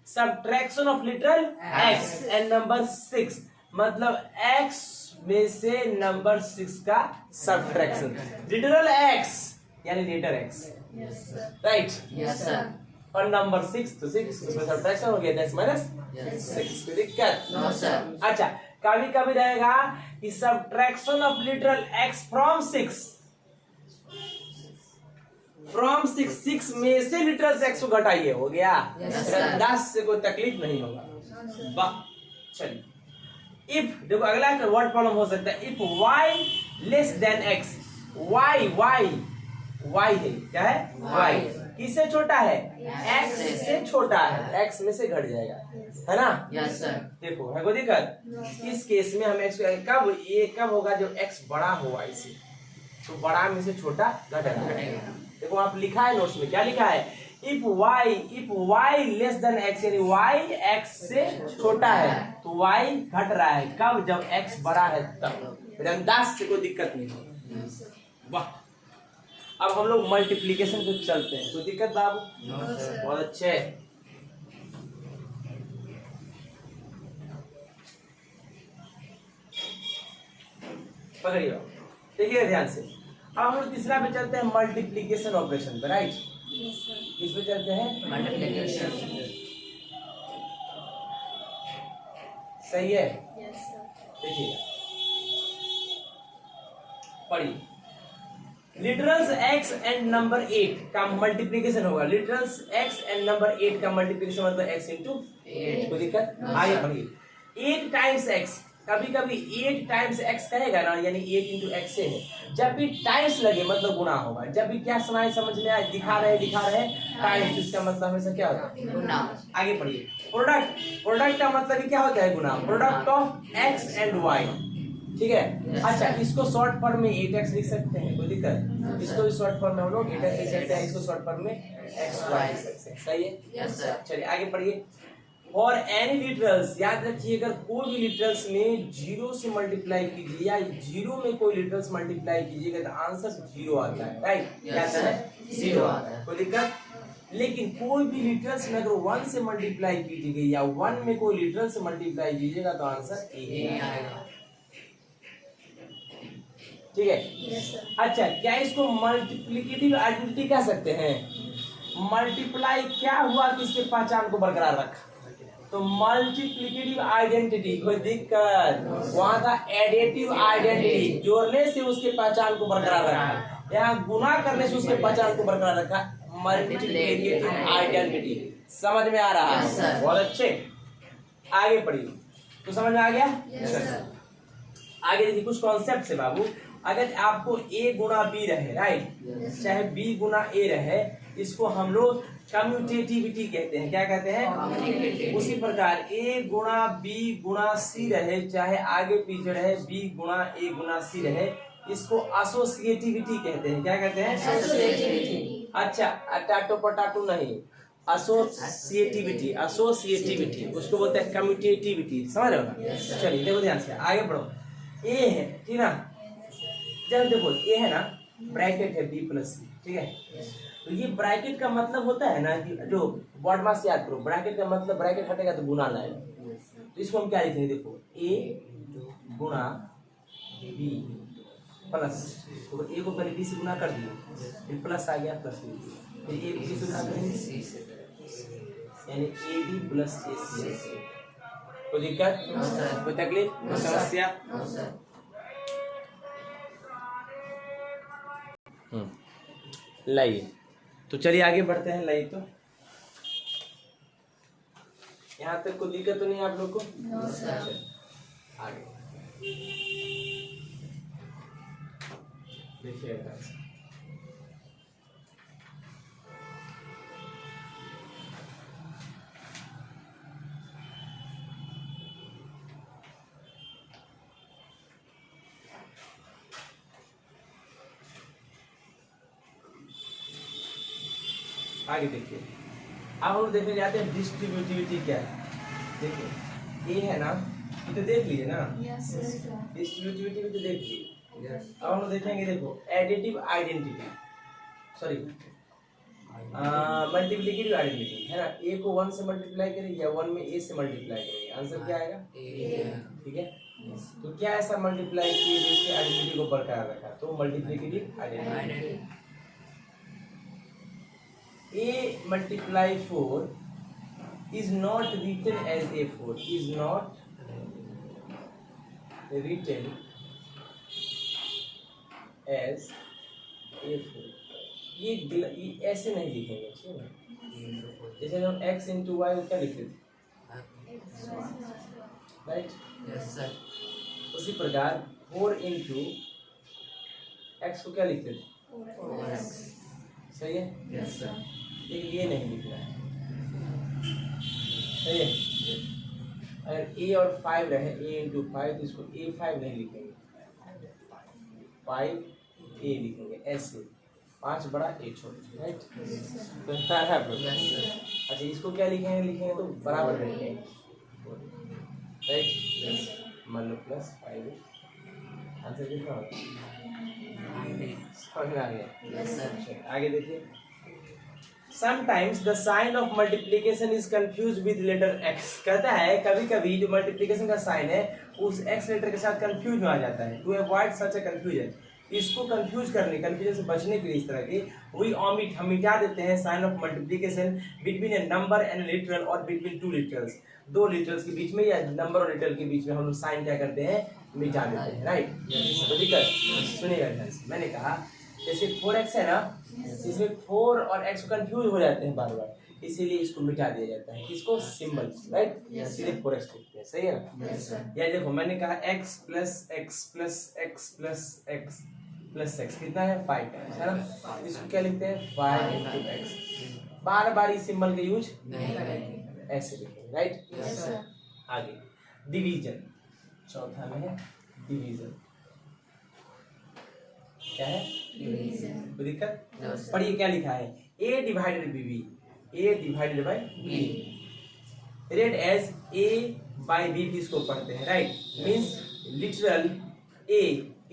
subtraction of literal x and number 6, मतलब x में से नंबर 6 का सब्ट्रैक्शन। लिटरल x यानी letter x, right? Yes sir. और नंबर 6 तो 6 उसमें सब्ट्रैक्शन हो गया, 10 - 6। कोई दिक्कत? No sir. अच्छा, कभी कभी रहेगा कि subtraction of literal x from 6, from 6 में से लिटरल x को घटाइए, हो गया। 10 से कोई तकलीफ नहीं होगा। वाह। चलिए, इफ देखो अगला वर्ड प्रॉब्लम हो सकता है, if y less than x, y है, क्या है? y किससे छोटा है? x से छोटा है, x में से घट जाएगा, है ना? Yes sir. देखो है कोई दिक्कत? इस केस में हम x कब होगा जब x बड़ा हो y से, तो बड़ा में से छोटा घटेगा। देखो आप लिखा है नोट्स में, क्या लिखा है? If y less than x, यानी y x से छोटा है तो y घट रहा है। कब? जब x बड़ा है तब। अंदाज से कोई दिक्कत नहीं हो। वाह। अब हम लोग मल्टीप्लीकेशन पे चलते हैं, कोई दिक्कत बाबू? बहुत अच्छे। पकड़िए, देखिए ध्यान से। अब हम लोग तीसरा पे चलते हैं, मल्टीप्लीकेशन ऑपरेशन पे, राइट? इस पे चलते हैं मल्टीप्लीकेशन। सही है? Yes, sir. देखिए पढ़िए, लिटरल्स x एंड नंबर 8 का मल्टीप्लिकेशन होगा। लिटरल्स x एंड नंबर 8 का मल्टीप्लिकेशन मतलब x इंटू 8। कोई दिक्कत? आगे पढ़िए, 8 टाइम्स x, कभी कभी 8 टाइम्स x कहेगा ना, यानी 8 इंटू x से है। जब भी टाइम्स लगे मतलब गुना होगा। जब भी क्या सुनाए समझ में आए, दिखा रहे टाइम्स, इसका मतलब हमेशा क्या होता है? गुना। आगे पढ़िए, प्रोडक्ट, प्रोडक्ट का मतलब क्या होता है? गुना। Product of x and y, ठीक है। अच्छा, इसको शॉर्ट फॉर्म में 8x लिख सकते हैं, कोई दिक्कत? इसको भी शॉर्ट फॉर्म में हम लोग 8x लिख सकते हैं, इसको शॉर्ट फॉर्म में xy लिख सकते हैं। सही है? Yes sir. चलिए आगे पढ़िए, और एनी लिटरल्स, याद रखिए अगर कोई भी लिटरल्स में 0 से मल्टीप्लाई कीजिए या 0 में कोई लिटरल्स मल्टीप्लाई कीजिएगा तो आंसर 0 आता है, राइट? क्या आता है? 0 आता है। कोई दिक्कत? लेकिन कोई भी लिटरल्स में अगर 1 से मल्टीप्लाई कीजिएगा या 1 में कोई लिटरल से मल्टीप्लाई कीजिएगा तो आंसर ए आएगा, ठीक है? Yes, sir. अच्छा, क्या इसको मल्टीप्लिकेटिव आइडेंटिटी कह सकते हैं? मल्टीप्लाई क्या हुआ कि इसके पहचान को बरकरार रखा, तो मल्टीप्लिकेटिव आइडेंटिटी। कोई दिक्कत? वहां था एडिटिव आइडेंटिटी, जोड़ने से उसके पहचान को बरकरार रखा। यहाँ गुना करने से उसके पहचान को बरकरार रखा, मल्टीप्लिकेटिव आइडेंटिटी। समझ में आ रहा है? बहुत अच्छे। आगे पढ़िए, तो समझ में आ गया? आगे देखिए कुछ कॉन्सेप्ट से बाबू। अगर आपको a गुना b रहे, राइट, चाहे b गुना a रहे, इसको हम लोग कम्यूटेटिविटी कहते हैं। क्या कहते हैं? उसी प्रकार a Guna b Guna c रहे, चाहे आगे पीछे रहे, b Guna a Guna c रहे, इसको एसोसिएटिविटी कहते हैं। क्या कहते हैं? एसोसिएटिविटी। अच्छा, अटाटो पटाटो नहीं, एसोसिएटिविटी। एसोसिएटिविटी उसको बोलते हैं कम्यूटेटिविटी। समझ रहे हो ना? चलिए देखो ध्यान से, आगे बढ़ो। ए है, ठीक ना? जब देखो ए है ना, ब्रैकेट है b प्लस सी, ठीक है? तो ये ब्रैकेट का मतलब होता है ना कि जो वर्ड मास याद करो, ब्रैकेट का मतलब ब्रैकेट हटेगा तो गुना लाएगा। तो इसको हम क्या लिखेंगे? देखो a गुना b प्लस, तो a को पहले b से गुना कर दिए, फिर प्लस आ गया, प्लस फिर a b से गुना करेंगे, यानी ab प्लस ac। कोई दिक्कत? कोई तकलीफ? समस्या? लाइए, तो चलिए आगे बढ़ते हैं। लाइए, तो यहाँ तक कोई दिक्कत तो नहीं आप लोग को? No sir. आगे देखिएगा, आगे देखिए। अब हम देखने जाते हैं डिस्ट्रीब्यूटिविटी क्या है। देखिए ये है ना, ये तो देख लीजिए ना, डिस्ट्रीब्यूटिविटी भी तो देख लीजिए। अब हम देखेंगे, देखो additive identity, sorry multiplicative identity है ना। ए को 1 से मल्टीप्लाई करेंगे या 1 में ए से मल्टीप्लाई करेंगे, आंसर क्या आएगा? ठीक है। तो क्या ऐसा मल्टीप्लाई किए जिसकी आइडेंटिटी को बरकरार रखा, तो multiplicative identity. A multiply 4 is not written as A4, is not written as A4। ये ऐसे नहीं लिखेंगे, ठीक है? जैसे हम x इंटू वाई क्या लिखते थे, राइट? Yes sir. उसी प्रकार 4 इंटू एक्स को क्या लिखते थे? 4x। सही है? Yes sir. लेकिन ये नहीं लिखना है, सही है? अगर a और 5 रहे, a इंटू 5, तो इसको a5 नहीं लिखेंगे, 5a लिखेंगे ऐसे, 5 बड़ा a छोटा, राइट? तो अच्छा, इसको क्या लिखेंगे तो बराबर लिखेंगे, राइट? मान लो प्लस 5, आंसर कितना होगा? समझ में आ गया? आगे देखिए, Sometimes the sign of multiplication is confused with letter x। कहता है कभी कभी जो मल्टीप्लिकेशन का साइन है उस x लेटर के साथ कंफ्यूज में आ जाता है। To avoid such a confusion, इसको कंफ्यूजन से बचने के लिए इस तरह के वी ऑमिट, हम मिटा देते हैं sign of multiplication between a number and literal और बिटवीन टू लिटरल्स, दो लिटरल्स के बीच में या नंबर और लिटरल के बीच में हम लोग साइन क्या करते हैं, मिटा देते हैं, राइट। तो दिक्कत सुनिएगा ध्यान से, मैंने कहा जैसे 4x है ना, इसमें 4 और x कंफ्यूज हो जाते हैं बार बार, इसीलिए इसको मिटा दिया जाता है, किसको, सिंबल, राइट, सीधे 4x लिखते हैं, सही है ना। या देखो मैंने कहा x plus x plus x plus x plus x कितना है, 5 है ना, इसको क्या लिखते हैं, 5 into x, बार बार इस सिंबल का यूज नहीं करेंगे, ऐसे लिखेंगे, राइट। आगे डिवीजन, चौथा में है डिवीजन, क्या है, डिवीजन, कोई दिक्कत, पढ़िए क्या लिखा है, a divided b, a divided by b, read as a by b भी इसको पढ़ते हैं, right, means literal a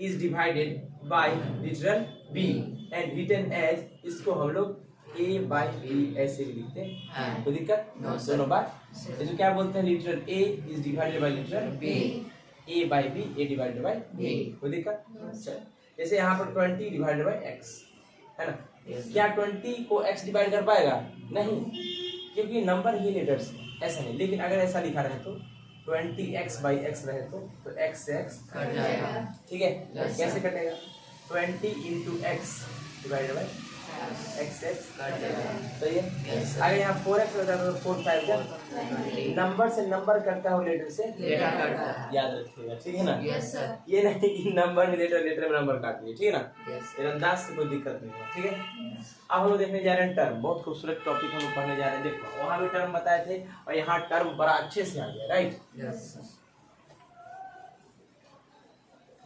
is divided by literal b and written as, इसको हम लोग a बाय b ऐसे भी लिखते हैं, कोई दिक्कत, दोनों बार, तो क्या बोलते हैं, literal a is divided by literal b, a by b, a divided by b, कोई दिक्कत। जैसे यहाँ पर 20 डिवाइडेड बाय x है ना, क्या 20 को x डिवाइड कर पाएगा, नहीं, क्योंकि नंबर ही लेटर्स, ऐसा नहीं। लेकिन अगर ऐसा लिखा रहे तो 20x बाई x रहे तो x से x कट जाएगा, ठीक है, कैसे कटेगा, 20 into x divided by x से x कट जाएगा, सही है। अगर यहाँ 4x रहता है तो 4 5 का नंबर से नंबर करता है और लेटर से लेटर करता है, याद रखिएगा, ठीक है ना, यस सर, ये नहीं कि नंबर में लेटर, लेटर में नंबर काटिए, ठीक है ना, ये अंदाज से कोई दिक्कत नहीं है, ठीक है। अब हम लोग देखने जा रहे हैं टर्म, बहुत खूबसूरत टॉपिक हम लोग पढ़ने जा रहे हैं, देखो वहाँ भी टर्म बताए थे और यहाँ टर्म बड़ा अच्छे से आ गया, राइट,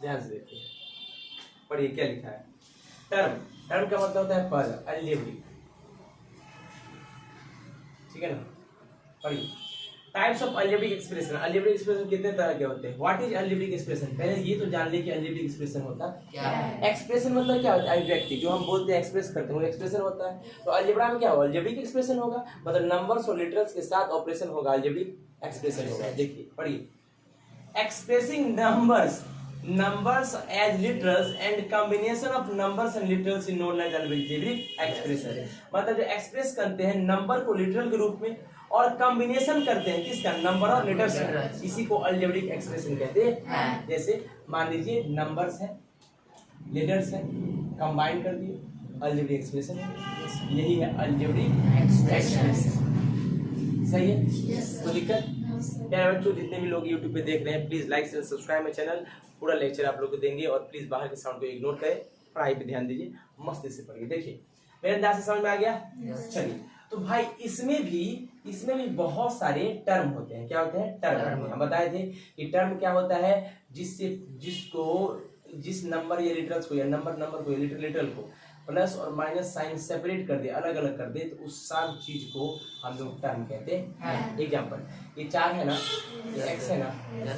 ध्यान से देखिए, पढ़िए क्या लिखा है, टर्म, टर्म का मतलब होता है पद, अलजेब्रिक, ठीक है ना, पढ़िए types of algebraic expression, algebraic expression कितने तरह के होते हैं, व्हाट इज अलजेब्रिक एक्सप्रेशन, पहले ये तो जान ले कि अलजेब्रिक एक्सप्रेशन होता क्या है, एक्सप्रेशन मतलब क्या होता है, अभिव्यक्ति, जो हम बोलते हैं एक्सप्रेस करते हैं वो एक्सप्रेशन होता है, तो अलजेब्रा में क्या होगा, अलजेब्रिक एक्सप्रेशन होगा, मतलब नंबर्स और लिटरल्स के साथ ऑपरेशन होगा, अलजेब्रिक एक्सप्रेशन होगा। देखिए पढ़िए, expressing numbers, numbers as literals and combination of numbers and literals is known as algebraic expression, मतलब जो एक्सप्रेस करते हैं नंबर को लिटरल के रूप में और कॉम्बिनेशन करते हैं किसका, नंबर और लेटर्स का, इसी को अलजेब्रिक एक्सप्रेशन कहते हैं। जैसे मान लीजिए नंबर्स है, लेटर्स है, कंबाइन कर दिए, अलजेब्रिक एक्सप्रेशन है, यही है अलजेब्रिक एक्सप्रेशन, सही है, कोई दिक्कत। प्यारे बच्चों, जितने भी लोग YouTube पे देख रहे हैं please like and subscribe my channel, पूरा लेक्चर आप लोग को देंगे और प्लीज बाहर के साउंड को इग्नोर करें, पढ़ाई पे ध्यान दीजिए, मस्ती से पढ़िए। देखिए मेरे अंदाज से समझ में आ गया, चलिए तो भाई इसमें भी बहुत सारे टर्म होते हैं, क्या होते हैं, टर्म। हम बताए थे कि टर्म क्या होता है, जिस नंबर या लिटरल्स को या नंबर को या लिटरल को प्लस और माइनस साइन सेपरेट कर दे, अलग अलग कर दे, तो उस सारी चीज को हम लोग टर्म कहते हैं। एग्जाम्पल, ये 4 है ना, ये x है ना,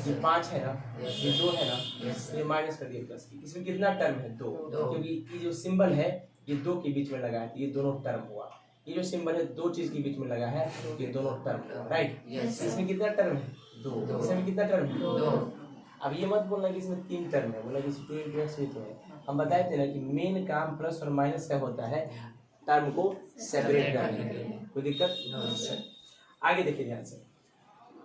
ये 5 है ना, ये 2 है ना, ये माइनस कर दिए प्लस की, इसमें कितना टर्म है, 2, क्योंकि ये जो सिंबल है ये 2 के बीच में लगा है, ये दोनों टर्म हुआ। ये जो सिंबल है 2 चीज के बीच में लगा है, ये दोनों टर्म, राइट। इसमें कितना टर्म है, 2, इसमें कितना टर्म है, 2। अब ये मत बोलना कि इसमें 3 टर्म है, बोला कि इसमें 2 into x भी तो है। हम बताए थे ना कि मेन काम प्लस और माइनस का होता है टर्म को सेपरेट करने के लिए, कोई दिक्कत। आगे देखिए ध्यान से,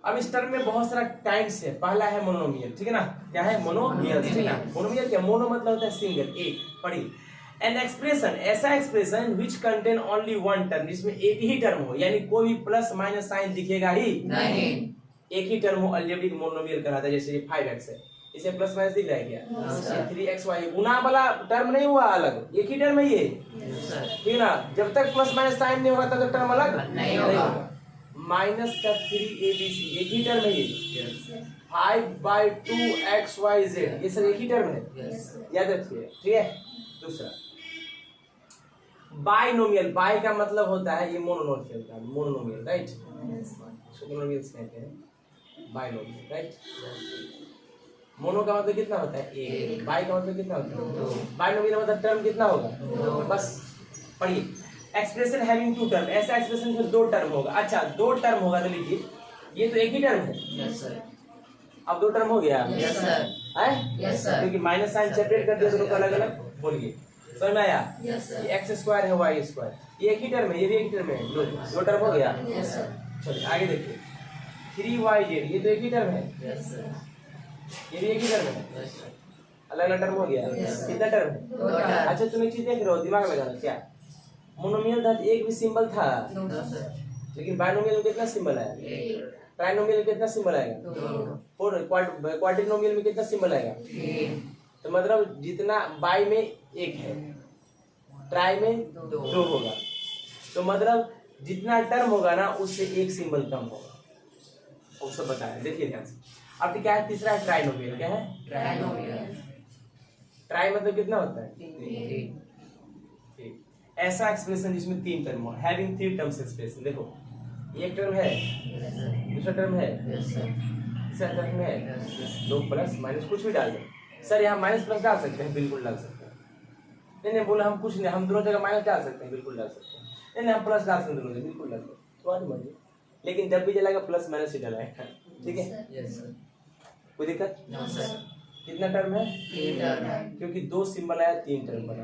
अब इस टर्म में बहुत सारा टाइप्स है। पहला है मोनोमियल, ठीक है ना, क्या है, मोनोमियल, ठीक है ना। मोनोमियल क्या, मोनो मतलब होता है सिंगल, एक। पढ़िए, एन एक्सप्रेशन, ऐसा expression which contain only one term, जिसमें एक ही टर्म हो, यानी कोई भी प्लस माइनस साइन दिखेगा ही नहीं, एक ही टर्म हो, अलजेब्रिक मोनोमियल कहलाता है। जैसे ये 5x है, इसे प्लस माइनस दिख रहा है क्या, 3xy, गुना वाला टर्म नहीं हुआ अलग, एक ही टर्म है ये, ठीक है ना। जब तक प्लस माइनस साइन नहीं होगा तब तक टर्म अलग नहीं होगा। माइनस का 3abc, एक ही टर्म है ये। 5/2xyz, ये सब एक ही टर्म है, याद रखिए, ठीक है। दूसरा बाइनोमियल, बाय का मतलब होता है ये मोनोनोमियल का, मोनोनोमियल, राइट, मोनोनोमियल कहते हैं बाइनोमियल, राइट। मोनो का मतलब कितना होता है, एक। बाई का मतलब कितना होता है, 2। बाइनोमियल मतलब टर्म कितना होगा, 2। बस पढ़िए, एक्सप्रेशन हैविंग 2 टर्म, ऐसा एक्सप्रेशन में 2 टर्म होगा। अच्छा 2 टर्म होगा तो लिखिए, ये तो एक ही टर्म है, यस सर। अब 2 टर्म हो गया, यस सर। Yes sir. क्योंकि माइनस साइन सेपरेट कर दिया दोनों को अलग अलग। बोलिए समझ में आया? Yes sir. एक्स स्क्वायर है वाई स्क्वायर, ये एक ही टर्म है, ये भी एक ही टर्म है, दो टर्म हो गया। Yes sir. चलिए आगे देखिए 3yz, ये तो एक ही टर्म है, यस सर। ये भी एक ही टर्म है, यस सर। अलग अलग टर्म हो गया। Yes, sir. कितना टर्म है? दो टर्म। अच्छा तुम एक चीज देख रहे हो, दिमाग लगाना, क्या मोनोमियल था एक भी सिंबल था, दो सर। लेकिन बाइनोमियल में कितना सिंबल आया? एक। ट्राइनोमियल में कितना सिंबल आएगा? दो। और क्वाड्रिनोमियल में कितना सिंबल आएगा? तीन। तो मतलब जितना बाई में एक है, ट्राई में दो होगा, तो मतलब जितना टर्म होगा ना उससे एक सिंबल कम होगा, वो सब बताया। देखिए ध्यान से। अब क्या है? तीसरा है ट्राइनोमियल। क्या है? ट्राइनोमियल। ट्राई मतलब कितना होता है? तीन। ठीक। ऐसा एक्सप्रेशन जिसमें तीन टर्म हो, हैविंग थ्री टर्म्स एक्सप्रेशन। देखो एक टर्म है, यस सर। दूसरा टर्म है, यस सर। तीसरा टर्म है, यस। दो प्लस माइनस कुछ भी डाल दो। सर यहाँ माइनस प्लस डाल सकते हैं, बिल्कुल डाल सकते हैं। नहीं नहीं बोला हम कुछ नहीं, हम दोनों जगह माइनस डाल सकते हैं, बिल्कुल डाल सकते हैं। नहीं नहीं हम प्लस डाल सकते हैं दोनों जगह, बिल्कुल डाल सकते हैं, तुम्हारी मर्जी। लेकिन जब भी चलेगा प्लस माइनस ही डलाएगा, ठीक है? Yes sir. कोई दिक्कत? No sir. कितना टर्म है? तीन टर्म है। क्योंकि दो सिंबल आया, तीन टर्म बना,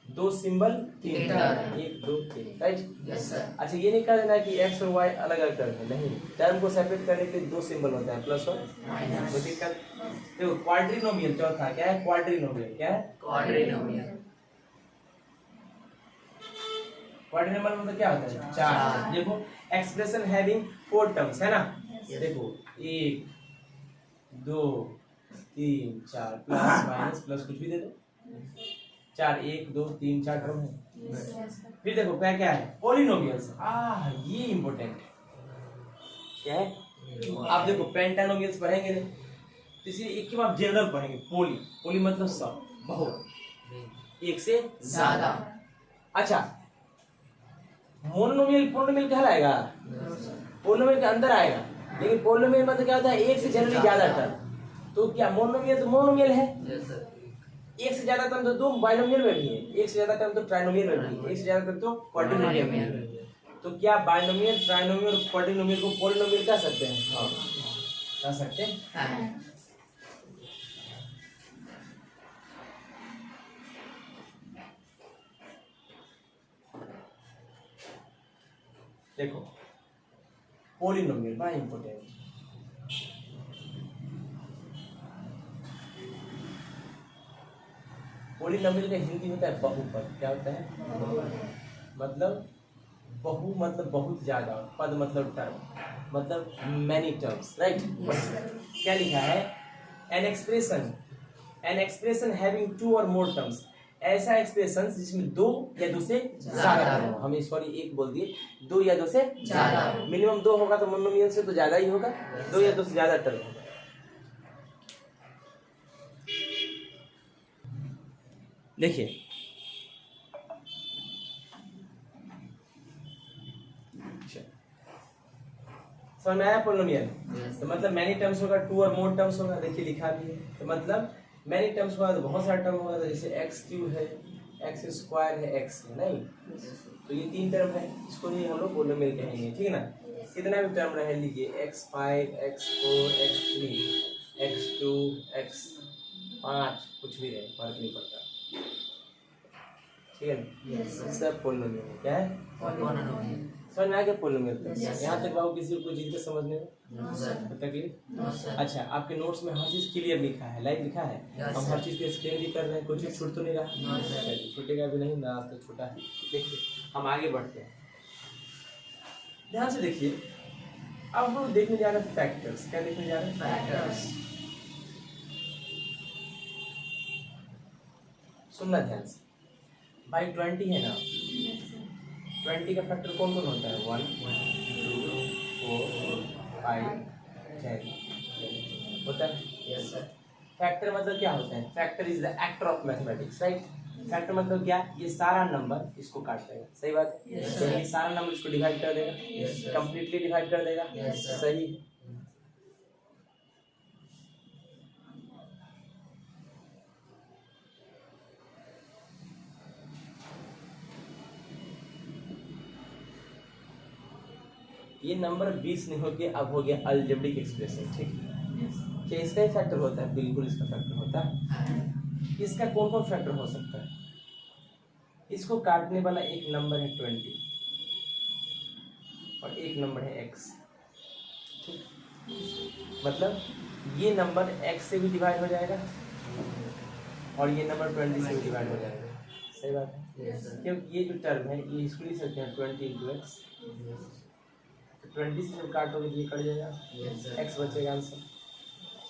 दो सिंबल तीन टर्म, एक दो तीन, राइट? Yes sir. अच्छा ये नहीं कह देना कि एक्स और वाई अलग अलग टर्म है, नहीं, टर्म को सेपरेट करने के लिए दो सिंबल होता है, प्लस और माइनस। कोई दिक्कत? देखो क्वाड्रिनोमियल चौथा क्या है? क्वाड्रिनोमियल। क्या है? क्वाड्रिनोमियल। क्वाड्रिनोमियल मतलब क्या होता है? चार। चार। देखो एक्सप्रेशन हैविंग फोर टर्म्स है ना, Yes. देखो एक दो तीन चार, प्लस माइनस प्लस कुछ भी दे दो, चार, एक दो तीन चार टर्म है। फिर देखो क्या क्या है? पॉलिनोमियल्स। ये इंपॉर्टेंट क्या है? आप देखो पेंटानोमियल्स पढ़ेंगे नहीं, तो इसलिए एक के बाद जनरल पढ़ेंगे। पोली, पोली मतलब सब, बहुत, एक से ज्यादा। अच्छा मोनोमियल पोलिनोमियल कहलाएगा, पोलिनोमियल के अंदर आएगा, लेकिन पोलिनोमियल मतलब क्या होता है? एक से जनरली ज्यादा टर्म। तो क्या मोनोमियल तो मोनोमियल है, यस सर। एक से ज्यादा टर्म तो दो बाइनोमियल में भी है, एक से ज्यादा टर्म तो ट्राइनोमियल में भी है, एक से ज्यादा टर्म तो क्वाड्रिनोमियल में भी है। तो क्या बाइनोमियल, ट्राइनोमियल और क्वाड्रिनोमियल को पोलिनोमियल कह सकते हैं? हाँ कह सकते हैं। देखो पोलिनोमियल बड़ा इंपॉर्टेंट, पोलिनोमियल का हिंदी होता है बहुपद। क्या होता है? मतलब बहु मतलब बहुत ज्यादा, पद मतलब टर्म, मतलब मैनी टर्म्स, राइट? क्या लिखा है? एन एक्सप्रेशन हैविंग टू और मोर टर्म्स, ऐसा एक्सप्रेशन जिसमें दो या दो से ज्यादा हो। हमें सॉरी एक बोल दिए, दो या दो से ज्यादा। मिनिमम दो होगा तो मोनोमियल से तो ज्यादा ही होगा, दो या दो से ज्यादा टर्म होगा। देखिए समझ में आया? पोलिनोमियल तो मतलब मैनी टर्म्स होगा, टू और मोर टर्म्स होगा, देखिए लिखा भी है। तो मतलब मैनी टर्म्स होगा तो बहुत सारा टर्म होगा, तो जैसे एक्स क्यूब है, एक्स स्क्वायर है, एक्स है, नहीं तो ये तीन टर्म है, इसको ही हम लोग पोलिनोमियल कहेंगे, ठीक है ना? कितना भी टर्म रहे लीजिए, x5, x4, x3, x2, x5 कुछ भी रहे, फर्क नहीं पड़ता, ठीक है ना? सब पोलिनोमियल है। क्या है? पॉलिनोमियल। समझ में आ गया पोलिनोमियल? Yes, यहाँ तक बाबू किसी को चीज को समझने में नो सर। तकलीफ? No sir. अच्छा आपके नोट्स में हर चीज क्लियर लिखा है, लाइव लिखा है, Yes, हम sir. हर चीज को एक्सप्लेन भी कर रहे हैं, कोई चीज छूट तो नहीं रहा? No, sir. चलिए, छूटेगा भी नहीं ना, आज तो छोटा है। देखिए हम आगे बढ़ते हैं, ध्यान से देखिए। अब हम लोग देखने जा रहे हैं फैक्टर्स। क्या देखने जा रहे हैं? फैक्टर्स। सुनना ध्यान से भाई, 20 है ना, 20 का फैक्टर कौन कौन होता है? 1 2 4 5 10 होता है। Yes sir. फैक्टर मतलब क्या होता है? Factor is the actor of mathematics, right? Factor मतलब क्या? ये सारा नंबर इसको काट देगा, सही बात है? Yes, तो sir. ये सारा नंबर इसको डिवाइड कर देगा, Yes, sir. कंप्लीटली डिवाइड कर देगा, Yes, sir. सही? ये नंबर 20 नहीं होके अब हो गया अलजेब्रिक एक्सप्रेशन, ठीक है? क्या इसका ही फैक्टर होता है? बिल्कुल इसका फैक्टर होता है। हाँ। इसका कौन कौन फैक्टर हो सकता है? इसको काटने वाला एक नंबर है 20 और एक नंबर है x। ठीक, मतलब ये नंबर x से भी डिवाइड हो जाएगा और ये नंबर 20 से भी डिवाइड हो जाएगा। सही बात है, Yes, sir. क्योंकि ये जो टर्म है ये इसको लिख सकते हैं 20 इंटू एक्स। 20 से जब काटोगे तो ये कट जाएगा, Yes, sir. x बचेगा आंसर।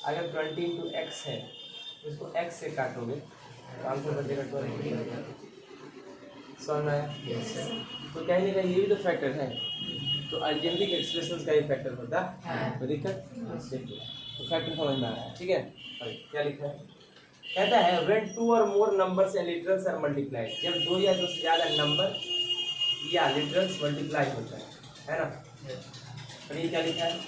अगर 20 इंटू एक्स है तो इसको x से काटोगे तो आंसर बचेगा 20। समझ में आया? Yes, sir. तो कहीं ना कहीं ये भी तो फैक्टर है, तो अलजेब्रिक एक्सप्रेशंस का ही फैक्टर होता है। हाँ। कोई दिक्कत? देखिए तो फैक्टर समझ में आ रहा है, ठीक है। और क्या लिखा है? कहता है when two or more numbers and literals are multiplied, जब दो या दो से ज्यादा नंबर या लिटरल्स मल्टीप्लाई होता है ना। Yes. और ये क्या लिखा है?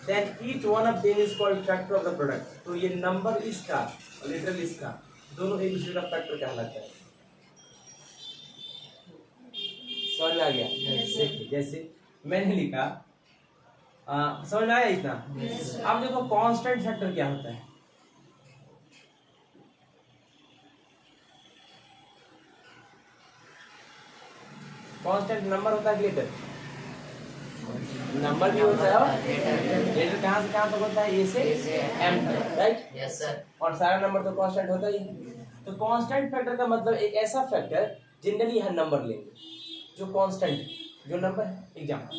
then each one of them is called factor of the product, तो ये नंबर इसका और लिटरल इसका दोनों एक दूसरे का फैक्टर कहलाता है। समझ में आ गया? देखिए जैसे मैंने लिखा समझ में आया इतना? Yes, sir. अब देखो कांस्टेंट फैक्टर क्या होता है? कांस्टेंट नंबर होता है लेटर, नंबर भी होता है और लेटर कहाँ से कहाँ तक होता है? ए से एम तक, राइट? Yes, sir. और सारा नंबर तो कांस्टेंट होता ही है। तो कांस्टेंट फैक्टर का मतलब एक ऐसा फैक्टर जनरली हम नंबर लेंगे जो कांस्टेंट जो नंबर है। Example,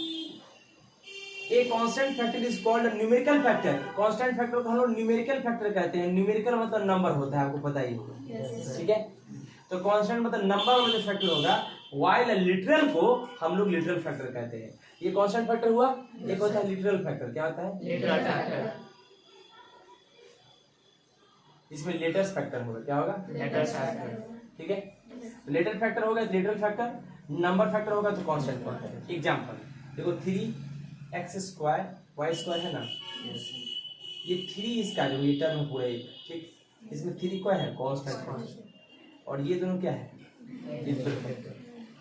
a constant factor is called numerical factor. Constant factor को हम लोग न्यूमेरिकल फैक्टर कहते हैं। न्यूमेरिकल मतलब नंबर होता है, आपको पता ही होगा, ठीक है। तो कांस्टेंट मतलब नंबर वाला फैक्टर होगा, while लिटरल को हम लोग लिटरल फैक्टर कहते हैं। ये कांस्टेंट फैक्टर हुआ। एक होता है लिटरल फैक्टर, क्या होता है? Literal factor. इसमें लेटर्स फैक्टर होगा, क्या होगा? Letters factor. ठीक है। लेटर फैक्टर होगा तो लिटरल फैक्टर, नंबर फैक्टर होगा तो कांस्टेंट फैक्टर। एग्जांपल देखो 3x स्क्वायर y स्क्वायर है ना, Yes. ये 3 इसका जो ये टर्म पूरा एक, ठीक, इसमें 3 क्या है? Constant factor. और ये दोनों क्या है? Literal factor.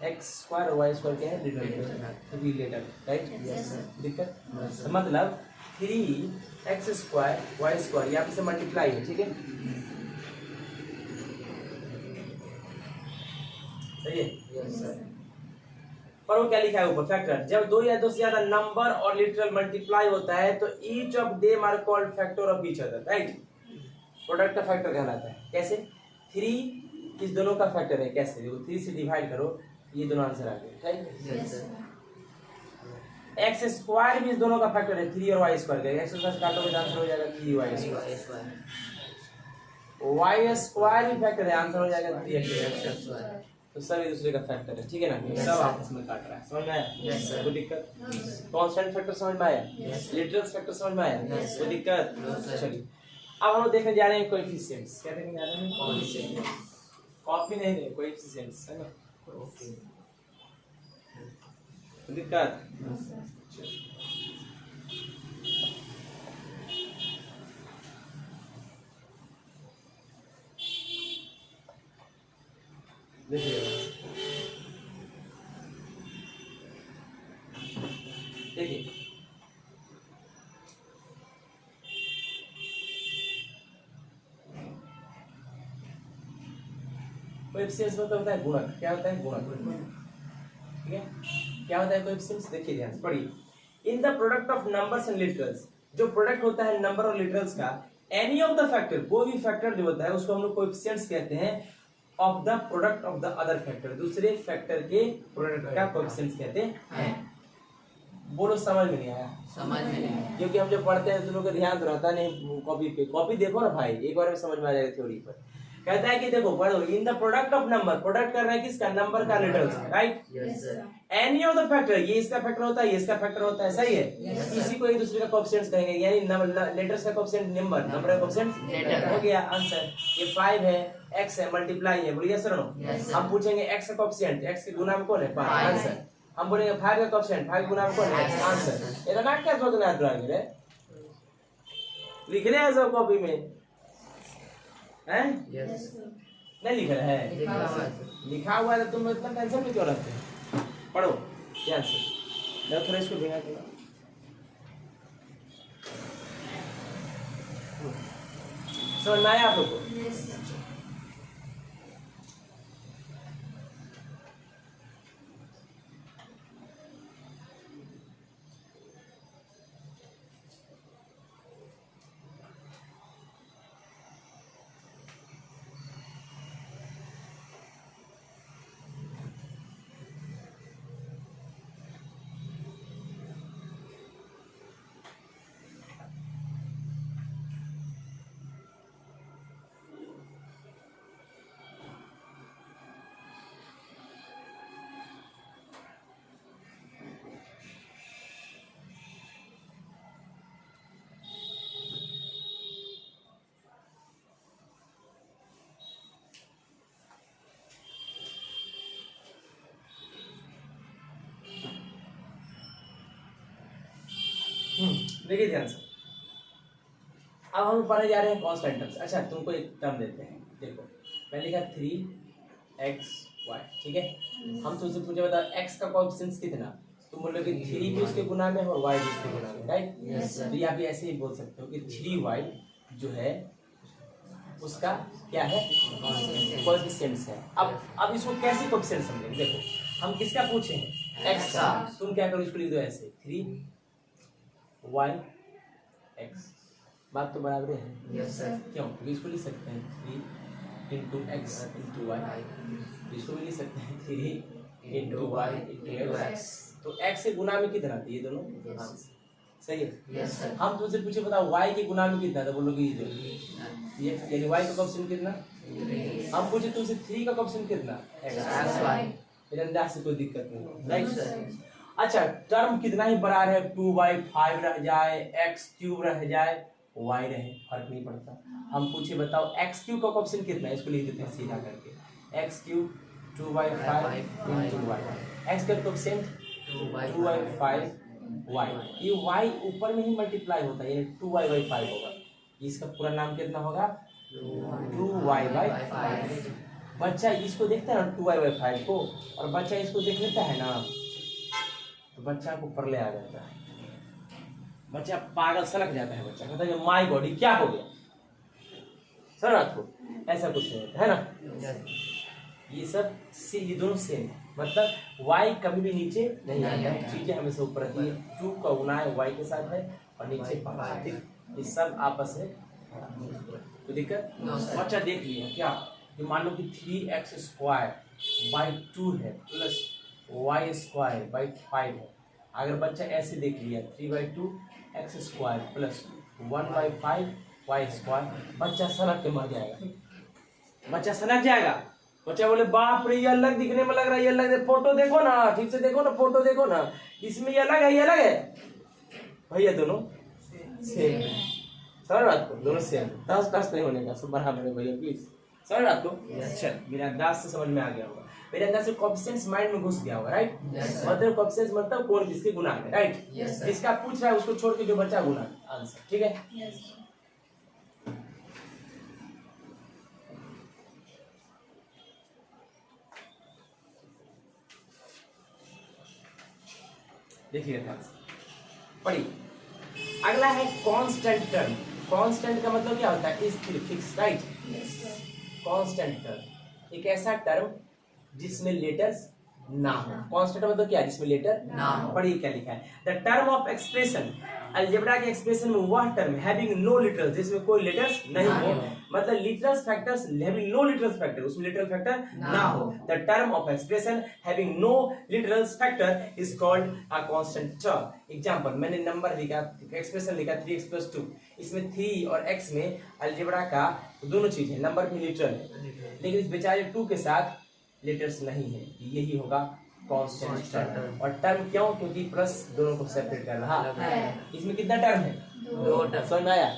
x स्क्वायर और y स्क्वायर क्या है? लिटरल फैक्टर, तो ये लेटर, राइट? Yes, sir. दिक्कत? Yes, तो मतलब 3x स्क्वायर y स्क्वायर यहाँ पे से मल्टीप्लाई है, ठीक है, सही है। Yes, sir. पर वो क्या लिखा है ऊपर? फैक्टर। जब दो या दो से ज्यादा नंबर और लिटरल मल्टीप्लाई होता है तो each of them are called factor of each other, right? Product का फैक्टर कहलाता है। कैसे? 3 इस दोनों का फैक्टर है। कैसे? देखो 3 से डिवाइड करो, ये दोनों आंसर आ गए, right? Yes, sir. X square भी इस दोनों का फैक्टर है, 3 और वाई स्क्वायर का। एक्स स्क्वायर से काटोगे तो आंसर हो जाएगा 3y square. Yes, sir. Y square भी फैक्टर है, आंसर हो जाएगा 3x। Yes, sir. तो सब एक दूसरे का फैक्टर है, ठीक है ना? Yes, सब sir. आपस में काट रहा है, समझ में आया? Yes, sir. कोई दिक्कत? कांस्टेंट फैक्टर समझ में आया? Yes. लिटरल फैक्टर समझ में आया? Yes, sir. कोई दिक्कत? No, sir. चलिए अब हम लोग देखने जा रहे हैं कोएफिशिएंट्स। क्या देखने जा रहे हैं? Coefficients. कॉपी नहीं है, कोएफिशिएंट्स है ना। Okay. कोई दिक्कत? देखिए कोएफिशिएंट्स मतलब होता है गुणक। क्या होता है? गुणक, ठीक है। क्या होता है कोएफिशिएंट्स? देखिए ध्यान से पढ़िए। In the product of numbers and literals, जो प्रोडक्ट होता है नंबर और लिटरल्स का, एनी ऑफ द फैक्टर, कोई भी फैक्टर जो होता है उसको हम लोग कोएफिशिएंट्स कहते हैं। Of the product of the other factor, दूसरे फैक्टर के प्रोडक्ट का कोएफिशिएंट्स कहते हैं। बोलो समझ में नहीं आया? समझ में नहीं आया। क्योंकि हम जब पढ़ते हैं तो लोगों का ध्यान तो रहता नहीं कॉपी पे। कॉपी देखो ना भाई, एक बार में समझ में आ जाएगा थ्योरी पर। कहता है कि देखो पढ़ो, in the product of number, product कर रहा है किसका? नंबर का, लिटरल्स का, right? Yes, sir. Any of the factor, ये इसका फैक्टर होता है, ये इसका फैक्टर होता है, सही है? Yes, sir. इसी को एक दूसरे का कोएफिशिएंट्स कहेंगे, यानी लेटर्स का कोएफिशिएंट नंबर, नंबर का कोएफिशिएंट Letter. हो गया आंसर। ये 5 है, x है, मल्टीप्लाई है, बोलिए सर नो। Yes, sir. हम पूछेंगे x का कोएफिशिएंट, x के गुना में कौन है? 5, Five. आंसर। हम बोलेंगे 5 का कोएफिशिएंट, 5 के गुना में कौन है? Yes, answer. sir. ये ना क्या सोचना है ड्राइंग रे? लिख रहे हैं सब कॉपी में, हैं? Yes. नहीं लिख रहा है? लिखा हुआ है। लिखा हुआ है तो तुम इतना टेंशन में क्यों रखते हैं? पढ़ो ध्यान से। मैं थोड़ा इसको भिगा दूंगा। समझ में आया आप लोग को? देखिए ध्यान से, अब हम पढ़ने जा रहे हैं कांस्टेंट टर्म्स। अच्छा तुमको एक टर्म देते हैं, देखो मैंने लिखा 3xy, ठीक है। हम तुमसे पूछे बता x का कोएफिशिएंट कितना, तुम बोलोगे कि 3 भी उसके गुना में और y भी उसके गुना में, राइट? तो या भी ऐसे ही बोल सकते हो कि 3y जो है उसका क्या है, कोएफिशिएंट है। अब इसको कैसे कोएफिशिएंट समझेंगे, देखो हम किसका पूछे हैं, x का। तुम क्या करो, इसको लिख दो ऐसे 3y x, बात तो बराबर है। Yes sir. क्यों, क्योंकि इसको लिख सकते हैं 3 इंटू एक्स इंटू वाई, इसको भी लिख सकते हैं 3 इंटू वाई इंटू एक्स। तो x से गुना में कितना था, ये दोनों सही है। Yes sir. हम तुमसे पूछे बताओ y के गुना में कितना था, बोलोगे ये यानी y का कोएफिशिएंट कितना। हम पूछे तुमसे 3 का कोएफिशिएंट कितना, x। मेरे अंदाज से कोई दिक्कत नहीं, राइट? अच्छा टर्म कितना ही बड़ा है, 2y5 रह जाए, x³ रह जाए, y रहे, फर्क नहीं पड़ता। हम पूछे बताओ x³ का कोएफिशिएंट कितना है, इसको लिख देते हैं सीधा करके x³ 2y5 into y, x का कोएफिशिएंट 2y5 y, ये y ऊपर में ही मल्टीप्लाई होता है, यानी 2y/5 होगा। इसका पूरा नाम कितना होगा, 2y/5। बच्चा इसको देखता है ना 2y/5 को, और बच्चा इसको देख लेता है ना तो बच्चा को परले आ जाता है, बच्चा पागल सनक जाता है, बच्चा कहता है माय गॉड ये क्या हो गया। सर आपको ऐसा कुछ नहीं होता है ना, ये सब ये दोनों सेम है, मतलब y कभी भी नीचे नहीं आता है, चीजें हमेशा ऊपर रहती है। 2 का गुना है y के साथ है और नीचे 5, ये सब आपस में कोई दिक्कत। बच्चा देख लिया क्या, ये मान लो कि 3x² / 2 है प्लस y² / 5 है। अगर बच्चा ऐसे देख लिया 3/2 x² प्लस 1/5 y², बच्चा सनक के मर जाएगा, बच्चा सनक जाएगा। बच्चा बोले बाप रे ये अलग दिखने में लग रहा है, ये अलग है, फोटो देखो ना, ठीक से देखो ना, फोटो देखो ना, इसमें ये अलग है, ये अलग है। भैया दोनों सेम है, सर रात को दोनों सेम, 10 नहीं होने का, सब बराबर है भैया प्लीज। सर रात को अच्छा मेरे अंदाज से समझ में आ गया होगा, मेरे अंदाज से कोएफिशिएंट्स माइंड में घुस गया होगा, राइट? मतलब कोएफिशिएंट्स मतलब कौन किसके गुना है, राइट? जिसका पूछ रहा है उसको छोड़ के जो बच्चा गुना आंसर, ठीक है। देखिए पढ़िए, अगला है कांस्टेंट टर्म। कांस्टेंट का मतलब क्या होता है, स्थिर, फिक्स, राइट? कांस्टेंट टर्म एक ऐसा टर्म जिसमें लेटर्स ना हो। कांस्टेंट मतलब क्या, जिसमें लेटर ना हो। पढ़िए क्या लिखा है, the term of expression, algebra के एक्सप्रेशन में वह टर्म हैविंग नो लिटरल्स, जिसमें कोई लेटर्स नहीं हो, मतलब literals factors having no literals factor, उसमें लिटरल फैक्टर ना हो। The term of expression having no literals factor is called a constant term. Example, मैंने नंबर लिखा, एक्सप्रेशन लिखा 3x + 2, इसमें 3 और x में अलजेब्रा का दोनों चीज है, नंबर भी लिटरल है, लेकिन इस बेचारे 2 के साथ लेटर्स नहीं है, यही होगा कांस्टेंट टर्म। और टर्म क्यों, क्योंकि प्लस दोनों को सेपरेट कर रहा है। इसमें कितना टर्म है, 2 टर्म, समझ में आया?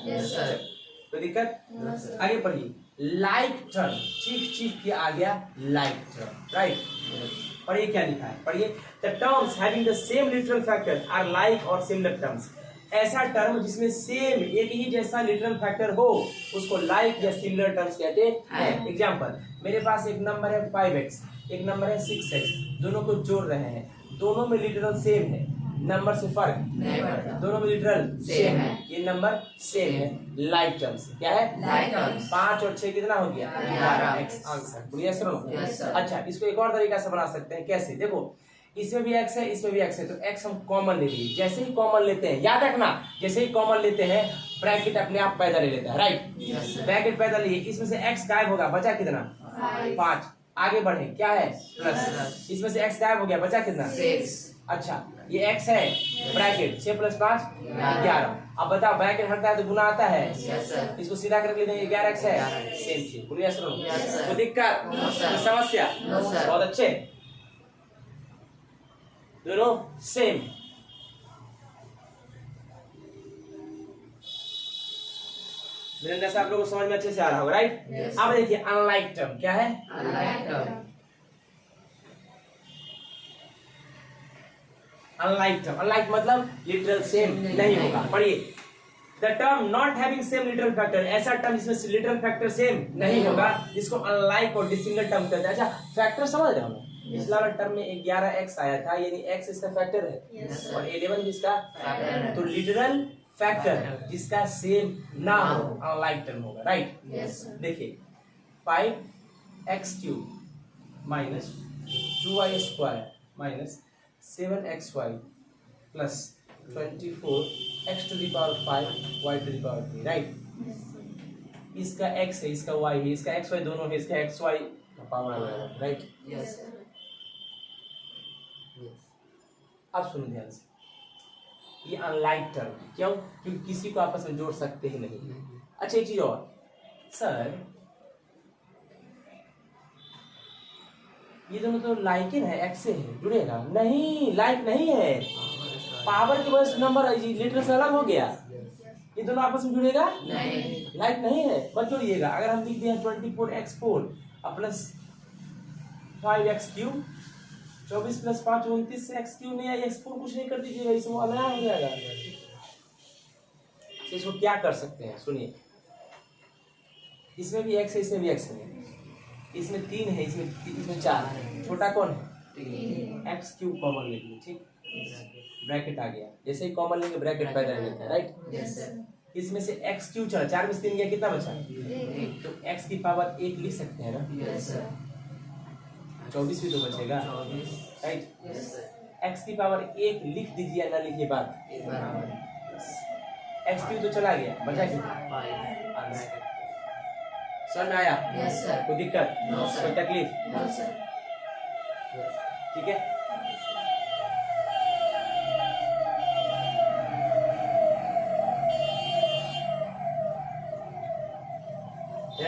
कोई दिक्कत? आगे पढ़िए, लाइक टर्म, चीख के आ गया लाइक टर्म, राइट? पढ़िए क्या लिखा है, पढ़िए, the terms having the same literal factor are like और सिमिलर टर्म्स। ऐसा टर्म जिसमें सेम एक ही जैसा लिटरल फैक्टर हो उसको लाइक या सिमिलर टर्म्स कहते हैं। एग्जांपल, मेरे पास एक नंबर है 5x, एक नंबर है 6x, दोनों को जोड़ रहे हैं, दोनों में लिटरल सेम है, नंबर से फर्क नहीं पड़ता। दोनों में लिटरल सेम है। ये नंबर सेम है लाइक टर्म्स क्या है Like terms। 5 और 6 कितना हो गया 11 x आंसर बोलिए सर Yes, sir। अच्छा इसको एक और तरीका से बना सकते हैं कैसे देखो इसमें भी x है इसमें भी x है तो x हम कॉमन ले लिए जैसे ही कॉमन लेते हैं याद रखना जैसे ही कॉमन लेते हैं ब्रैकेट अपने आप पैदा ले लेता है राइट Yes, sir। ब्रैकेट पैदा लिए इसमें से x गायब होगा बचा कितना 5 आगे बढ़े क्या है प्लस इसमें से x गायब हो गया बचा कितना 6। अच्छा ये x है ब्रैकेट 6 + 5 11 अब बताओ ब्रैकेट हटता है तो गुना आता है Yes, sir। इसको सीधा करके लेते हैं 11x है 11x सेम चीज बोलिए सुनो Yes, sir। कोई दिक्कत No, sir। कोई समस्या No, sir। बहुत अच्छे दोनों सेम मेरे से आप लोगों को समझ में अच्छे से आ रहा होगा राइट Yes, अब देखिए अनलाइक टर्म क्या है Unlike term। अनलाइक मतलब लिटरल सेम नहीं होगा पढ़िए the term not having same literal factor ऐसा टर्म जिसमें लिटरल फैक्टर सेम नहीं होगा जिसको अनलाइक और डिसिंगल टर्म कहते हैं अच्छा फैक्टर समझ रहे हो ना पिछला वाला टर्म में 11x आया था यानी x इसका फैक्टर है Yes, sir। और 11 जिसका Factor है। तो लिटरल फैक्टर जिसका सेम ना हो अनलाइक टर्म होगा राइट Yes, sir। देखिए 5x³ minus 2y² minus 7xy plus 24x⁵ y⁵ right इसका x है इसका y है इसका xy दोनों है इसका xy का पावर आएगा राइट Yes, sir। Yes। अब सुनो ध्यान से ये अनलाइक टर्म क्यों क्योंकि किसी को आपस में जोड़ सकते ही नहीं अच्छा एक चीज और सर ये दोनों तो लाइक है एक्स से है जुड़ेगा नहीं लाइक नहीं है पावर की वजह से नंबर लिटर से अलग हो गया ये दोनों आपस में जुड़ेगा नहीं। लाइक नहीं है मत जोड़िएगा अगर हम लिख दिए 24x4 प्लस 5x³ 24 + 5 29 से x³ नहीं है x4 कुछ नहीं कर दीजिएगा इसमें अलग हो जाएगा इसको क्या कर सकते हैं सुनिए इसमें भी x है इसमें भी x है इसमें 3 है इसमें 4 है छोटा कौन है x³ कॉमन ले लीजिए ठीक ब्रैकेट आ गया जैसे ही कॉमन लेंगे ब्रैकेट पैदा हो जाता है राइट Yes, sir। इसमें से x³ चला 4 में से 3 गया कितना बचा तो x की पावर 1 लिख सकते हैं ना Yes, sir। 24 भी तो बचेगा 24। Right Yes, sir। x की पावर 1 लिख दीजिए ना लिखिए बात एक बराबर। x³ तो चला गया बचा कितना 5। समझ में आया Yes, sir। कोई दिक्कत No, sir। कोई तकलीफ No, sir। ठीक है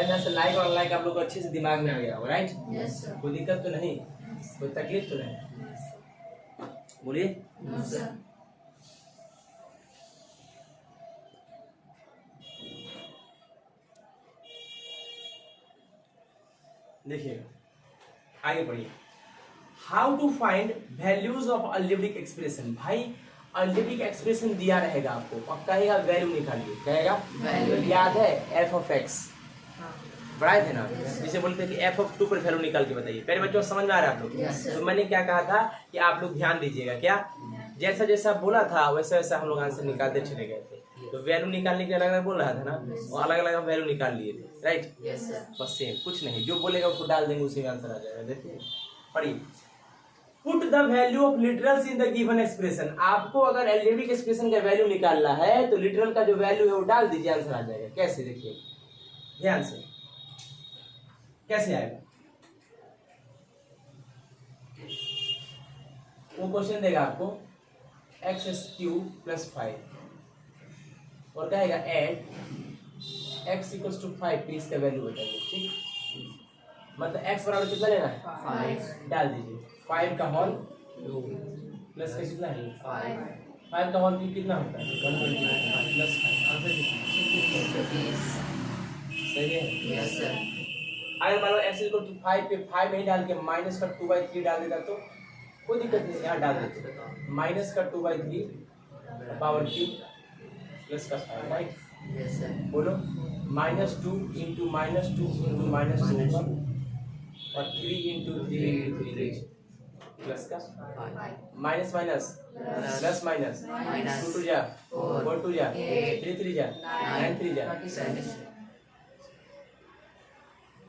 जैसे लाइक और अनलाइक आप लोग को अच्छे से दिमाग में आ गया होगा राइट Yes, sir। कोई दिक्कत तो नहीं कोई तकलीफ तो नहीं बोलिए No, sir। देखिएगा आगे बढ़िए how to find values of algebraic expression भाई अलजेब्रिक एक्सप्रेशन दिया रहेगा आपको और कहेगा वैल्यू निकालिए कहेगा Value। याद है f(x) बढ़ाए थे ना Yes, sir। जिसे बोलते हैं कि f(2) पर वैल्यू निकाल के बताइए पहले बच्चों समझ में आ रहा है आप लोग Yes, sir। तो मैंने क्या कहा था कि आप लोग ध्यान दीजिएगा क्या जैसा जैसा बोला था वैसा वैसा हम लोग आंसर निकालते चले गए थे तो वैल्यू निकालने के अलग अलग बोल रहा था ना वो अलग अलग हम वैल्यू निकाल लिए थे राइट Yes, sir। बस सेम कुछ नहीं जो बोलेगा उसको डाल देंगे उसी में आंसर आ जाएगा देखिए पढ़िए put the value of literals in the given expression आपको अगर अलजेब्रिक एक्सप्रेशन का वैल्यू निकालना है तो लिटरल का जो वैल्यू है वो डाल दीजिए आंसर आ जाएगा कैसे देखिए ध्यान से कैसे आएगा वो क्वेश्चन देगा आपको x³ + 5 और कहेगा ऐड x = 5 पे इसका वैल्यू बताइए ठीक मतलब x बराबर कितना लेना है 5। डाल दीजिए 5 का होल 2। प्लस का कितना है 5। 5 का होल कितना होता है 1 प्लस 5 आंसर कितना 20। सही है Yes, sir। अगर मान लो x = 5 पे 5 नहीं डाल के माइनस का 2/3 डाल देता तो कोई दिक्कत नहीं यहाँ डाल देते माइनस का 2/3 पावर क्यूब प्लस का 5 राइट Yes, sir। बोलो -2 × -2 × -2 और 3 × 3 × 3 प्लस का 5। Minus minus plus minus minus 2 2 जा 4 4 2 जा 8 3 3 जा 9 3 जा 27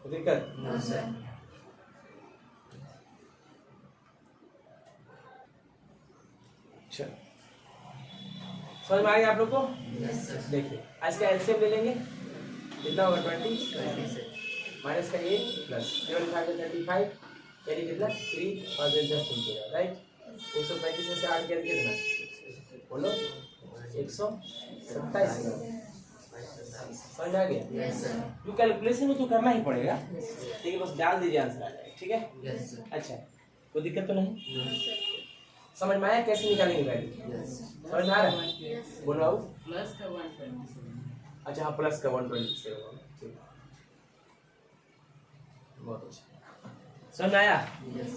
कोई दिक्कत? नो सर अच्छा समझ में आ गया आप लोग को? यस सर देखिए आज का एलसीएम ले लेंगे, कितना होगा 20 माइनस का 8 प्लस 35 यानी कितना 3 और then just इंटीग्रल राइट। 135 में से 8 गया कितना बोलो 127 समझ में आ गया? यस सर जो कैलकुलेशन में तो करना ही पड़ेगा, ठीक है, बस डाल दीजिए आंसर आ जाएगा, ठीक है। यस सर अच्छा कोई दिक्कत तो नहीं? नो समझ में आया कैसे निकालेंगे वैल्यू? यस समझ में आ रहा है? बोलो आओ। प्लस का 127 अच्छा हाँ प्लस का 127 होगा, ठीक है, बहुत अच्छा समझ में आया? यस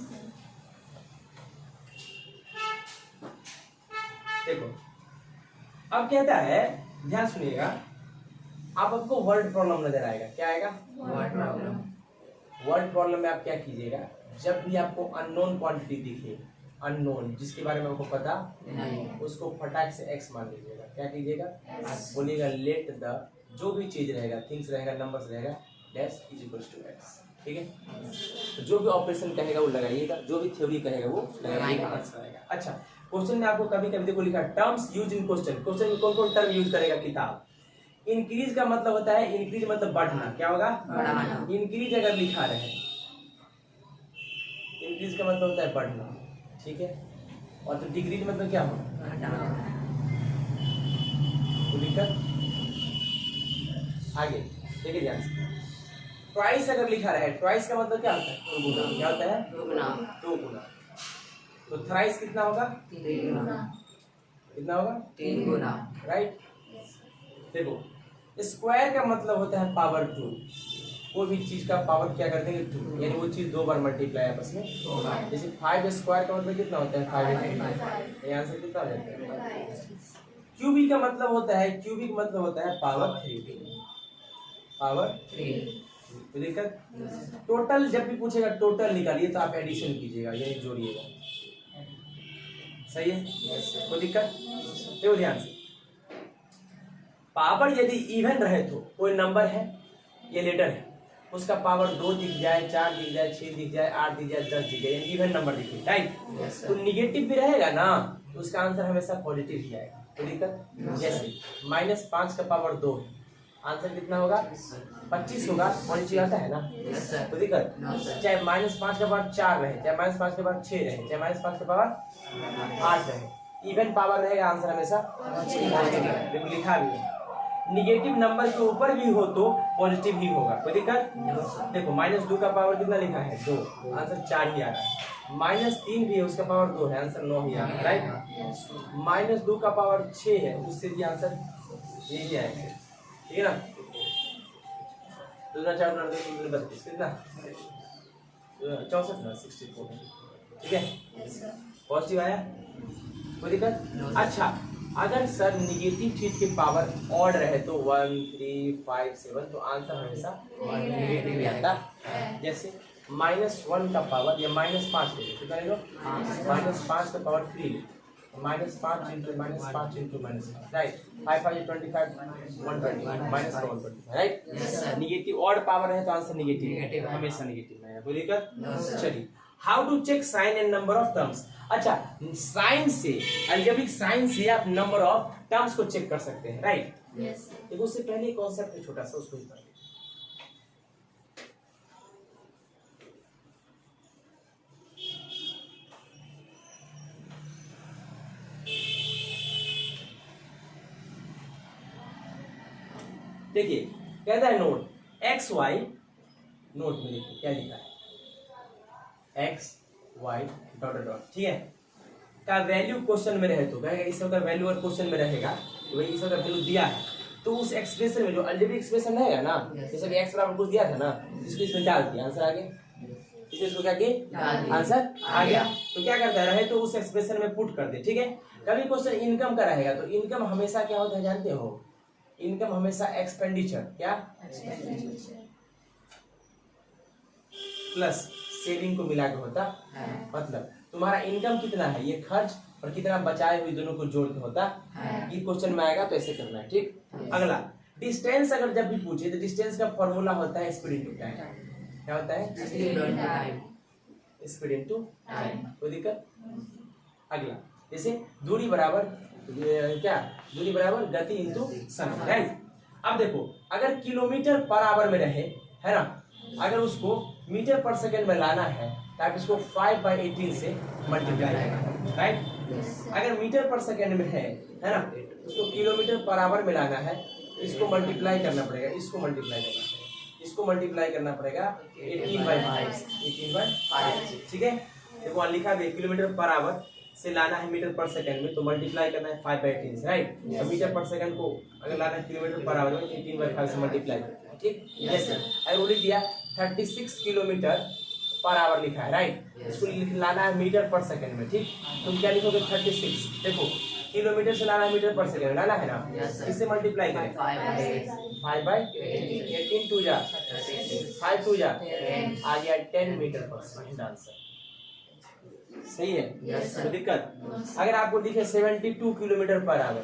देखो अब कहता है, ध्यान सुनिएगा, आप आपको वर्ड प्रॉब्लम नजर आएगा, क्या आएगा? व्हाट प्रॉब्लम वर्ड प्रॉब्लम में आप क्या कीजिएगा, जब भी आपको अननोन क्वांटिटी दिखे, अननोन जिसके बारे में आपको पता नहीं उसको फटाक से एक्स मान लीजिएगा, क्या कीजिएगा बोलिएगा लेट द जो भी चीज रहेगा, थिंग्स रहेगा, नंबर्स रहेगा, dash is equals to x, ठीक है। तो जो भी ऑपरेशन कहेगा वो लगाइएगा, जो भी थ्योरी कहेगा वो लगाइएगा, आंसर आएगा। अच्छा क्वेश्चन में आपको कभी कभी देखो लिखा terms use in question, question में कौन कौन टर्म यूज करेगा किताब। इंक्रीज का मतलब होता है, इंक्रीज मतलब बढ़ना, क्या होगा? बढ़ाना। इंक्रीज अगर लिखा रहे, इंक्रीज का मतलब होता है बढ़ना, ठीक है, और तो डिक्रीज मतलब क्या होगा? घटाना कोई दिक्कत? आगे देखिए ध्यान से, ट्वाइस अगर लिखा रहे, ट्वाइस का मतलब क्या होता है? दो गुना, क्या होता है? दुगना दो गुना। तो थ्राइस कितना होगा? 3 गुना कितना होगा? 3 गुना राइट। देखो स्क्वायर का मतलब होता है पावर 2, कोई भी चीज का पावर क्या कर देंगे 2, यानी वो चीज 2 बार मल्टीप्लाई आपस में होगा। जैसे 5 स्क्वायर का मतलब कितना होता है? 5 ये आंसर कितना हो जाता है? क्यूबिक का मतलब होता है, क्यूबिक मतलब होता है पावर 3, पावर 3 तो दिक्कत। टोटल जब भी पूछेगा टोटल निकालिए तो आप एडिशन कीजिएगा, यानी जोड़िएगा, सही है? कोई दिक्कत? देखो ध्यान से, पावर यदि इवन रहे तो कोई नंबर है ये लेटर है, उसका पावर 2 दिख जाए, 4 दिख जाए, 6 दिख जाए, 8 दिख जाए, 10 दिख जाए, यानी इवन नंबर दिखे, राइट। यस तो सर निगेटिव भी रहेगा ना तो उसका आंसर हमेशा पॉजिटिव ही आएगा, कोई दिक्कत? जैसे -5 का पावर 2, आंसर कितना होगा? 25 होगा, पॉजिटिव आता है ना, यस सर कोई दिक्कत? नो सर चाहे -5 का पावर 4 रहे, चाहे -5 का पावर 6 रहे, चाहे -5 का पावर 8 रहे, इवन पावर रहेगा, आंसर हमेशा पॉजिटिव। देखो लिखा भी है, निगेटिव नंबर के ऊपर भी हो तो पॉजिटिव ही होगा, कोई दिक्कत? नो सर देखो -2 का पावर कितना लिखा है? 2, आंसर 4 ही आ रहा है। -3 भी है, उसका पावर 2 है, आंसर 9 ही आ रहा है, राइट। -2 का पावर 6 है, उससे भी आंसर यही आएगा, ठीक है ना। 2 4 32 कितना? 64 ना 64, ठीक है, पॉजिटिव आया, कोई दिक्कत? अच्छा अगर सर निगेटिव चीज के पावर ऑड रहे तो 1 3 5 7 तो आंसर हमेशा निगेटिव ही आता है। जैसे -1 का पावर या -5 कितना ले लो, -5 का power 3 -5 into -5 into -5, right. 5 5 25 120 -120, right. Yes, sir. Negative odd power है तो आंसर निगेटिव Negative है। हमेशा निगेटिव है, कोई दिक्कत? No, sir. चलिए how to check sign and number of terms. अच्छा साइन से, अलजेब्रिक साइन से आप नंबर ऑफ टर्म्स को चेक कर सकते हैं, राइट। देखो उससे पहले कॉन्सेप्ट है छोटा सा, उसको ही पढ़िए। देखिए कहता है नोट एक्स वाई, नोट में देखिए क्या लिखा है, एक्स वाई डॉट डॉट, ठीक है, का वैल्यू क्वेश्चन में रहे तो कहेगा इस का वैल्यू और क्वेश्चन में रहेगा तो भाई इसका वैल्यू दिया है तो उस एक्सप्रेशन में जो अलजेब्रिक एक्सप्रेशन रहेगा ना, जैसे एक्स बराबर कुछ दिया था ना, इसको इसमें डाल दिया, आंसर आ गया। इसको क्या किया, आंसर आ गया। तो क्या करता है, रहे तो उस एक्सप्रेशन में पुट कर दे, ठीक है। कभी क्वेश्चन इनकम का रहेगा तो इनकम हमेशा क्या होता है जानते हो, इनकम हमेशा एक्सपेंडिचर, क्या प्लस सेविंग को मिला के होता है। मतलब तुम्हारा इनकम कितना है, ये खर्च और कितना बचाए हुए दोनों को जोड़ के होता है। ये क्वेश्चन में आएगा तो ऐसे करना है, ठीक। अगला डिस्टेंस अगर जब भी पूछे तो डिस्टेंस का फॉर्मूला होता है स्पीड इनटू टाइम। क्या होता है? Speed into time. कोई दिक्कत? अगला जैसे दूरी बराबर क्या, दूरी बराबर गति इनटू समय, राइट। अब देखो अगर किलोमीटर पर आवर में रहे, है ना, अगर उसको मीटर पर सेकंड में लाना है तो आप इसको 5/18 से मल्टीप्लाई करें, राइट। अगर मीटर पर सेकंड में है ना, उसको किलोमीटर पर आवर में लाना है, इसको मल्टीप्लाई करना पड़ेगा, इसको मल्टीप्लाई करना पड़ेगा, इसको मल्टीप्लाई करना पड़ेगा 18/5, ठीक है। देखो लिखा है किलोमीटर पर आवर से लाना है मीटर पर सेकंड में, तो मल्टीप्लाई करना है 5/18 से, राइट। तो मीटर पर सेकंड को अगर लाना है किलोमीटर पर आवर में 18/5 से मल्टीप्लाई करना है, ठीक। जैसे अगर वो लिख दिया 36 किलोमीटर पर आवर लिखा है, राइट। इसको लाना है मीटर पर सेकंड में, ठीक। तो क्या लिखोगे 36, देखो किलोमीटर से लाना है मीटर पर सेकंड लाना है ना, इससे मल्टीप्लाई करें 5/18 टू जा 5 टू जा आ गया 10 मीटर पर सेकंड आंसर। सही है? तो दिक्कत अगर आपको दिखे 72 किलोमीटर पर आवर,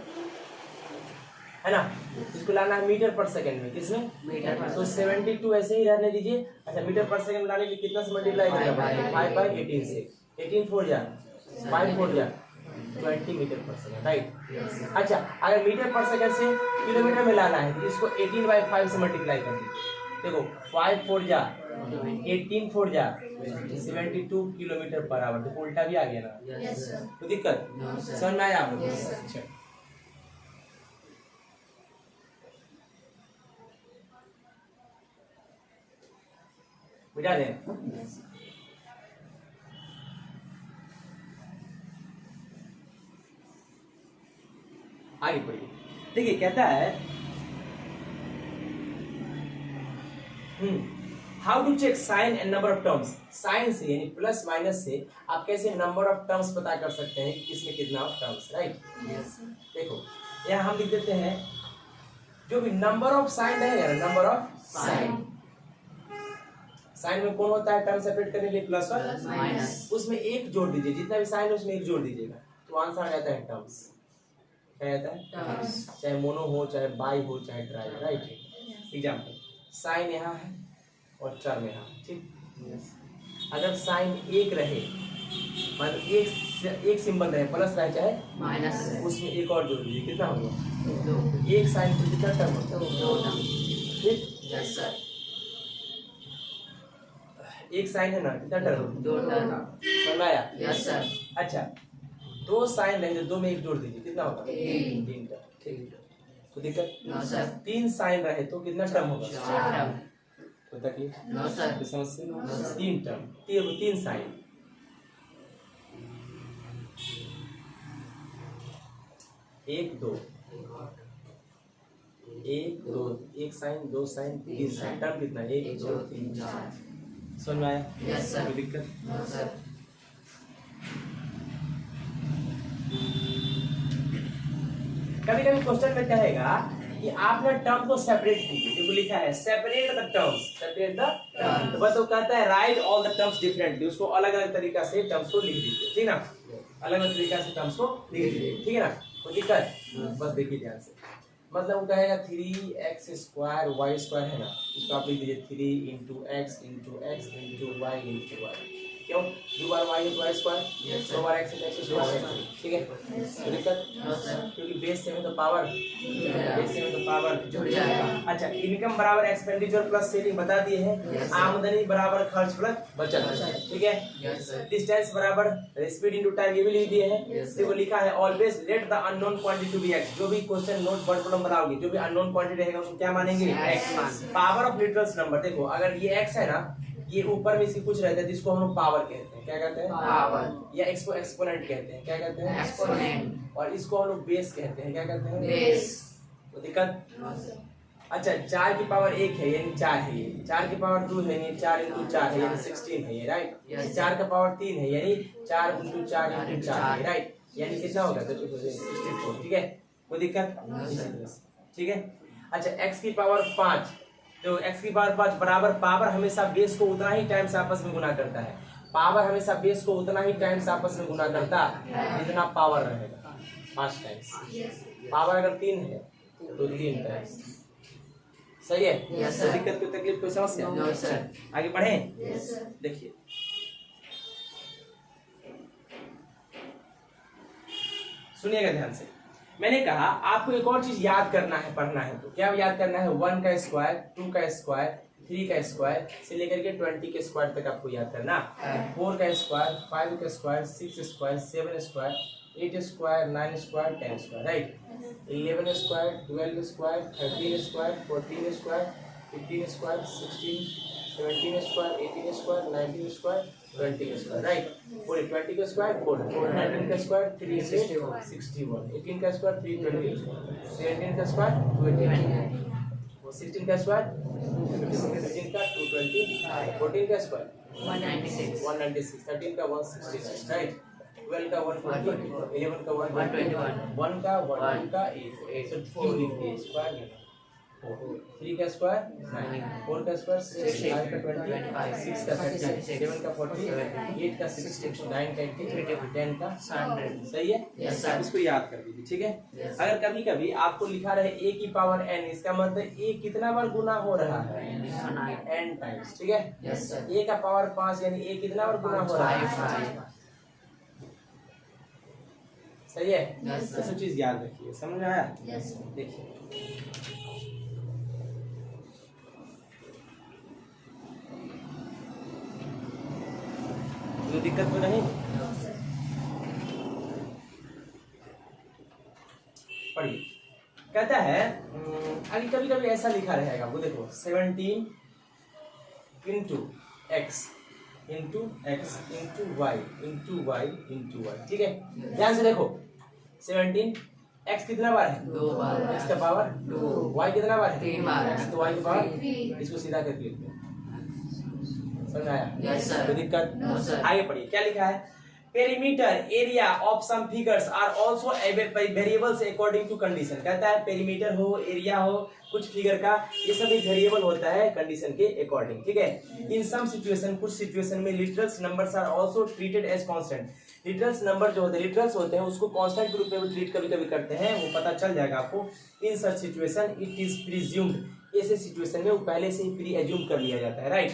है ना, इसको लाना है मीटर पर सेकंड में, किसमें? मीटर पर। तो 72 ऐसे ही रहने दीजिए। अच्छा मीटर पर सेकंड लाने के लिए कितना से मल्टीप्लाई करेगा? 5/18 से। 18 4 जा 5 4 जा 20 मीटर पर सेकंड, राइट। अच्छा अगर मीटर पर सेकंड से किलोमीटर में लाना है तो इसको 18/5 से मल्टीप्लाई कर दीजिए। देखो 5 4 जा 18 4 जा 72 किलोमीटर पर आवर। देखो उल्टा भी आ गया ना, तो दिक्कत समझ में आया आपको? अच्छा मिटा दें। आगे पढ़िए, देखिए कहता है how to check sign and number of terms. Sign से यानी प्लस माइनस से आप कैसे नंबर ऑफ टर्म्स पता कर सकते हैं कि किसमें कितना ऑफ टर्म्स, राइट। देखो यहाँ हम लिख देते हैं जो भी नंबर ऑफ साइन रहेगा, नंबर ऑफ साइन, साइन में कौन होता है टर्म सेपरेट करने के लिए? प्लस और माइनस। उसमें एक जोड़ दीजिए, जितना भी साइन है उसमें एक जोड़ दीजिएगा तो आंसर आ जाता है टर्म्स। क्या आता है? टर्म्स। चाहे मोनो हो, चाहे बाई हो, चाहे ट्राई, राइट। एग्जांपल साइन यहाँ है और टर्म यहाँ, ठीक। अगर साइन एक रहे, मतलब एक सिंबल रहे, प्लस रहे चाहे माइनस, उसमें एक और जोड़ दीजिए, कितना होगा? एक साइन पे कितना टर्म होता है? 2 टर्म, ठीक। Yes sir. एक साइन है ना, कितना टर्म? 2 टर्म। समझ में आया? Yes sir. अच्छा 2 साइन रहे तो 2 में एक जोड़ दीजिए, कितना होगा? 3 टर्म, ठीक। तो दिक्कत? No sir. 3 साइन रहे तो कितना टर्म होगा? 4 टर्म। कोई तकलीफ? No sir. कोई समस्या? 3 term, 3 sign. 1 2 1 2 1 sign 2 sign 3 sign, term कितना? 1 2 3 4। समझ में आया? Yes sir. कोई दिक्कत? No sir. कभी कभी क्वेश्चन में कहेगा कि आपने टर्म को सेपरेट कीजिए, देखो लिखा है separate the terms, separate the terms, तो बस वो कहता है right all the terms differently, उसको अलग अलग तरीका से टर्म्स को लिख दीजिए, ठीक ना, अलग अलग तरीका से टर्म्स को लिख दीजिए, ठीक है ना। कोई दिक्कत? बस देखिए ध्यान से, मतलब वो कहेगा 3x² y² है ना, इसको आप लिख दीजिए 3 × x × x × y × y। क्यों? 2 बार y × y², 2 बार x × x², ठीक है। तो दिक्कत? क्योंकि बेस से में तो पावर, बेस से में तो पावर जुड़ जाएगा। अच्छा इनकम बराबर एक्सपेंडिचर प्लस सेविंग बता दिए हैं, आमदनी बराबर खर्च प्लस बचत, ठीक है। डिस्टेंस बराबर स्पीड इनटू टाइम, ये भी लिख दिए हैं। देखो लिखा है always let the unknown quantity to be x, जो भी क्वेश्चन नोट वर्ड प्रॉब्लम बनाओगे, जो भी अननोन क्वांटिटी रहेगा उसको क्या मानेंगे? x। Power of neutrals number, देखो अगर ये x है ना, ये ऊपर में इसकी कुछ रहता है जिसको हम लोग पावर कहते हैं, क्या कहते हैं? पावर। या इसको एक्सपोनेंट कहते हैं, क्या कहते हैं? एक्सपोनेंट। और इसको हम लोग बेस कहते हैं, क्या कहते हैं? बेस। तो दिक्कत? अच्छा 4 की पावर 1 है यानी 4 है ये, 4 की पावर 2 है यानी 4 × 4 है यानी 16 है ये, राइट। 4 का पावर 3 है यानी 4 × 4 × 4 है, राइट, यानी कितना होगा? 64, ठीक है। कोई दिक्कत? ठीक है। अच्छा x की पावर 5, तो x की पावर 5 बराबर, पावर हमेशा बेस को उतना ही टाइम से आपस में गुना करता है, पावर हमेशा बेस को उतना ही टाइम्स आपस में गुना करता है जितना पावर रहेगा, 5 टाइम्स। पावर अगर 3 है तो 3 टाइम्स। सही है? Yes, कोई sir. दिक्कत, कोई तकलीफ, कोई समस्या? No, sir. आगे बढ़ें? देखिए सुनिएगा ध्यान से। मैंने कहा आपको एक और चीज याद करना है, पढ़ना है। तो क्या याद करना है? 1 का स्क्वायर, 2 का स्क्वायर, 3 का स्क्वायर से लेकर के 20 के स्क्वायर तक आपको याद करना। 4 का स्क्वायर, 5 का square, 6 square, 7 square, 8 square, 9 square, 10 square, right. 11 square, 12 square, 13 square, 14 square, 15 square, 16, 17 square, 18 square, 19 square, 20 square, right. पूरे 20 का स्क्वायर 4, 19 का स्क्वायर 361, 18 का स्क्वायर 320, 17 का स्क्वायर 280, 16 का स्क्वायर 15 का 220, 14 का स्क्वायर 196, 13 का 166, राइट। 12 का 140, 11 का 121, 1 का 1 का 8, so 4 लिखिए स्क्वायर, 3 का स्क्वायर 9, 4 का स्क्वायर 6, 5 का 20, 6 का 30, 7 का 40, 8 का 60, 9 का 80, 10 का 100। सही है? Yes, sir. आप इसको याद कर दीजिए, ठीक है? Yes. अगर कभी कभी आपको लिखा रहे a की पावर n, इसका मतलब a कितना बार गुना हो रहा है? n टाइम्स, ठीक है? Yes, sir. a का पावर 5 यानी a कितना बार गुना हो रहा है? सही है? Yes, sir. ये सब चीज याद रखिए, समझ में आया? Yes. देखिए कोई दिक्कत तो नहीं? पढ़िए, कहता है अभी कभी कभी ऐसा लिखा रहेगा, वो देखो 17 into x into x into y into y into y, ठीक है? ध्यान से देखो 17 एक्स कितना बार है? 2 बार। एक्स का पावर 2, वाई कितना बार है? 3 बार। एक्स तो वाई का पावर, इसको सीधा करके लिखते हैं। समझ आया? Yes, sir. कोई दिक्कत? No, sir. आगे पढ़िए, क्या लिखा है? Perimeter area of some figures are also variables according to condition. कहता है पेरीमीटर हो, एरिया हो, कुछ फिगर का, ये सब एक वेरिएबल होता है कंडीशन के अकॉर्डिंग, ठीक है? इन सम सिचुएशन, कुछ सिचुएशन में literals numbers are also treated as constant. Literals number जो होते हैं, लिटरल्स होते हैं, उसको कांस्टेंट के रूप में भी ट्रीट कभी कभी करते हैं, वो पता चल जाएगा आपको। In such situation it is presumed, ऐसे सिचुएशन में वो पहले से ही प्री एज्यूम कर लिया जाता है, right?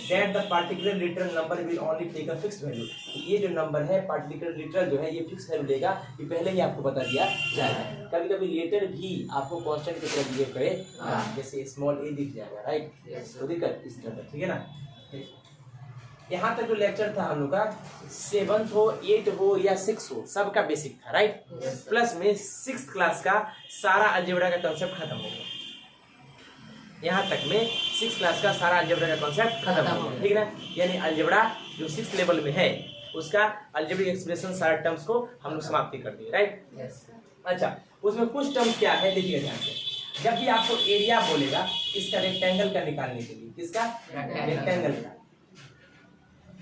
That the particular literal number will only take a fixed value. ये जो नंबर है पार्टिकुलर लिटरल जो है ये फिक्स वैल्यू लेगा, ये पहले ही आपको बता दिया जाएगा। कभी कभी लेटर भी आपको कांस्टेंट की तरह बिहेव करे, जैसे स्मॉल ए दिख जाएगा, राइट? तो दिक्कत इस तरह, ठीक है ना? यहाँ तक जो लेक्चर था हम लोग का 7th हो, 8 हो या 6 हो, सबका बेसिक था, राइट? प्लस में 6th क्लास का सारा अलजेब्रा का कंसेप्ट खत्म हो गया। यहाँ तक में 6th क्लास का सारा अलजेब्रा का कॉन्सेप्ट खत्म हो गया, ठीक है ना? यानी अलजेब्रा जो 6th लेवल में है उसका अलजेब्रिक एक्सप्रेशन सारे टर्म्स को हम लोग समाप्ति कर दिए, राइट? अच्छा, उसमें कुछ टर्म्स क्या है देखिए ध्यान से। जब भी आपको एरिया बोलेगा इसका रेक्टेंगल का निकालने के लिए, किसका? रेक्टेंगल का,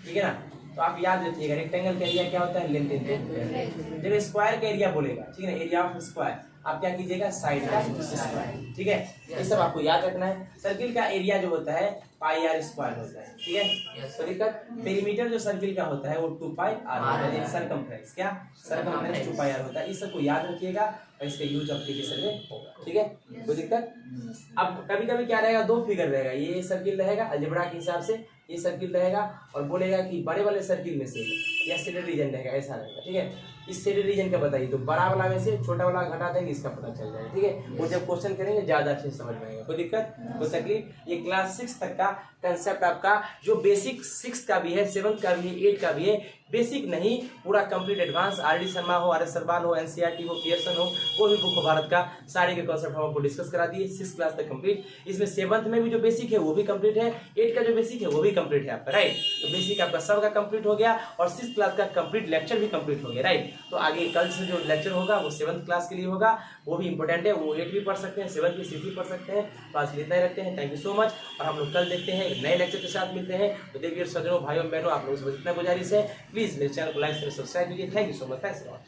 ठीक है ना? तो आप याद रखिएगा रेक्टेंगल का एरिया क्या होता है? Length into. जब स्क्वायर का एरिया बोलेगा, ठीक है ना, एरिया ऑफ स्क्वायर, आप क्या कीजिएगा? साइड का स्क्वायर, ठीक है? ये सब आपको याद रखना है। सर्किल का एरिया जो होता है पाई आर स्क्वायर होता है, ठीक है? तो दिक्कत, पेरीमीटर जो सर्किल का होता है वो 2 पाई आर होता है। सरकमफ्रेंस, क्या? सरकमफ्रेंस 2 पाई आर होता है। इस सबको याद रखिएगा और इसका यूज एप्लीकेशन में होगा, ठीक है? कोई दिक्कत? अब कभी कभी क्या रहेगा, 2 फिगर रहेगा, ये सर्किल रहेगा अलजेब्रा के हिसाब से, ये सर्किल रहेगा और बोलेगा कि बड़े वाले सर्किल में से या सेडेड रीजन रहेगा, ऐसा रहेगा, ठीक है? इस सेडेड रीजन का बताइए तो बड़ा वाला में से छोटा वाला घटा देंगे, इसका पता चल जाएगा, ठीक है? वो जब क्वेश्चन करेंगे ज्यादा अच्छे से समझ में आएगा। कोई दिक्कत, कोई तकलीफ? ये क्लास 6 तक का कंसेप्ट आपका जो बेसिक 6 का भी है, 7 का भी है, 8 का भी है, बेसिक नहीं पूरा कंप्लीट एडवांस, आर.डी. शर्मा हो, आर.एस. सरबाल हो, एनसीईआरटी हो, पियर्सन हो, कोई भी बुक हो भारत का, सारे के कॉन्सेप्ट हम आपको डिस्कस करा दिए 6 क्लास तक कंप्लीट। इसमें 7th में भी जो बेसिक है वो भी कंप्लीट है, 8 का जो बेसिक है वो भी कंप्लीट है आपका, राइट? तो बेसिक आपका सबका कंप्लीट हो गया और 6 क्लास का कंप्लीट लेक्चर भी कंप्लीट हो गया, राइट? तो आगे कल से जो लेक्चर होगा वो 7th क्लास के लिए होगा, वो भी इंपॉर्टेंट है, वो 8 भी पढ़ सकते हैं, 7 भी, 6 भी पढ़ सकते हैं। तो आज इतना ही रखते हैं, थैंक यू सो मच। और हम लोग कल देखते हैं एक नए लेक्चर के साथ मिलते हैं। तो देखिए सज्जनों, भाइयों बहनों, आप लोगों से इतना गुजारिश है, प्लीज मेरे चैनल को लाइक सब्सक्राइब कीजिए। Thank you so much, thanks a lot.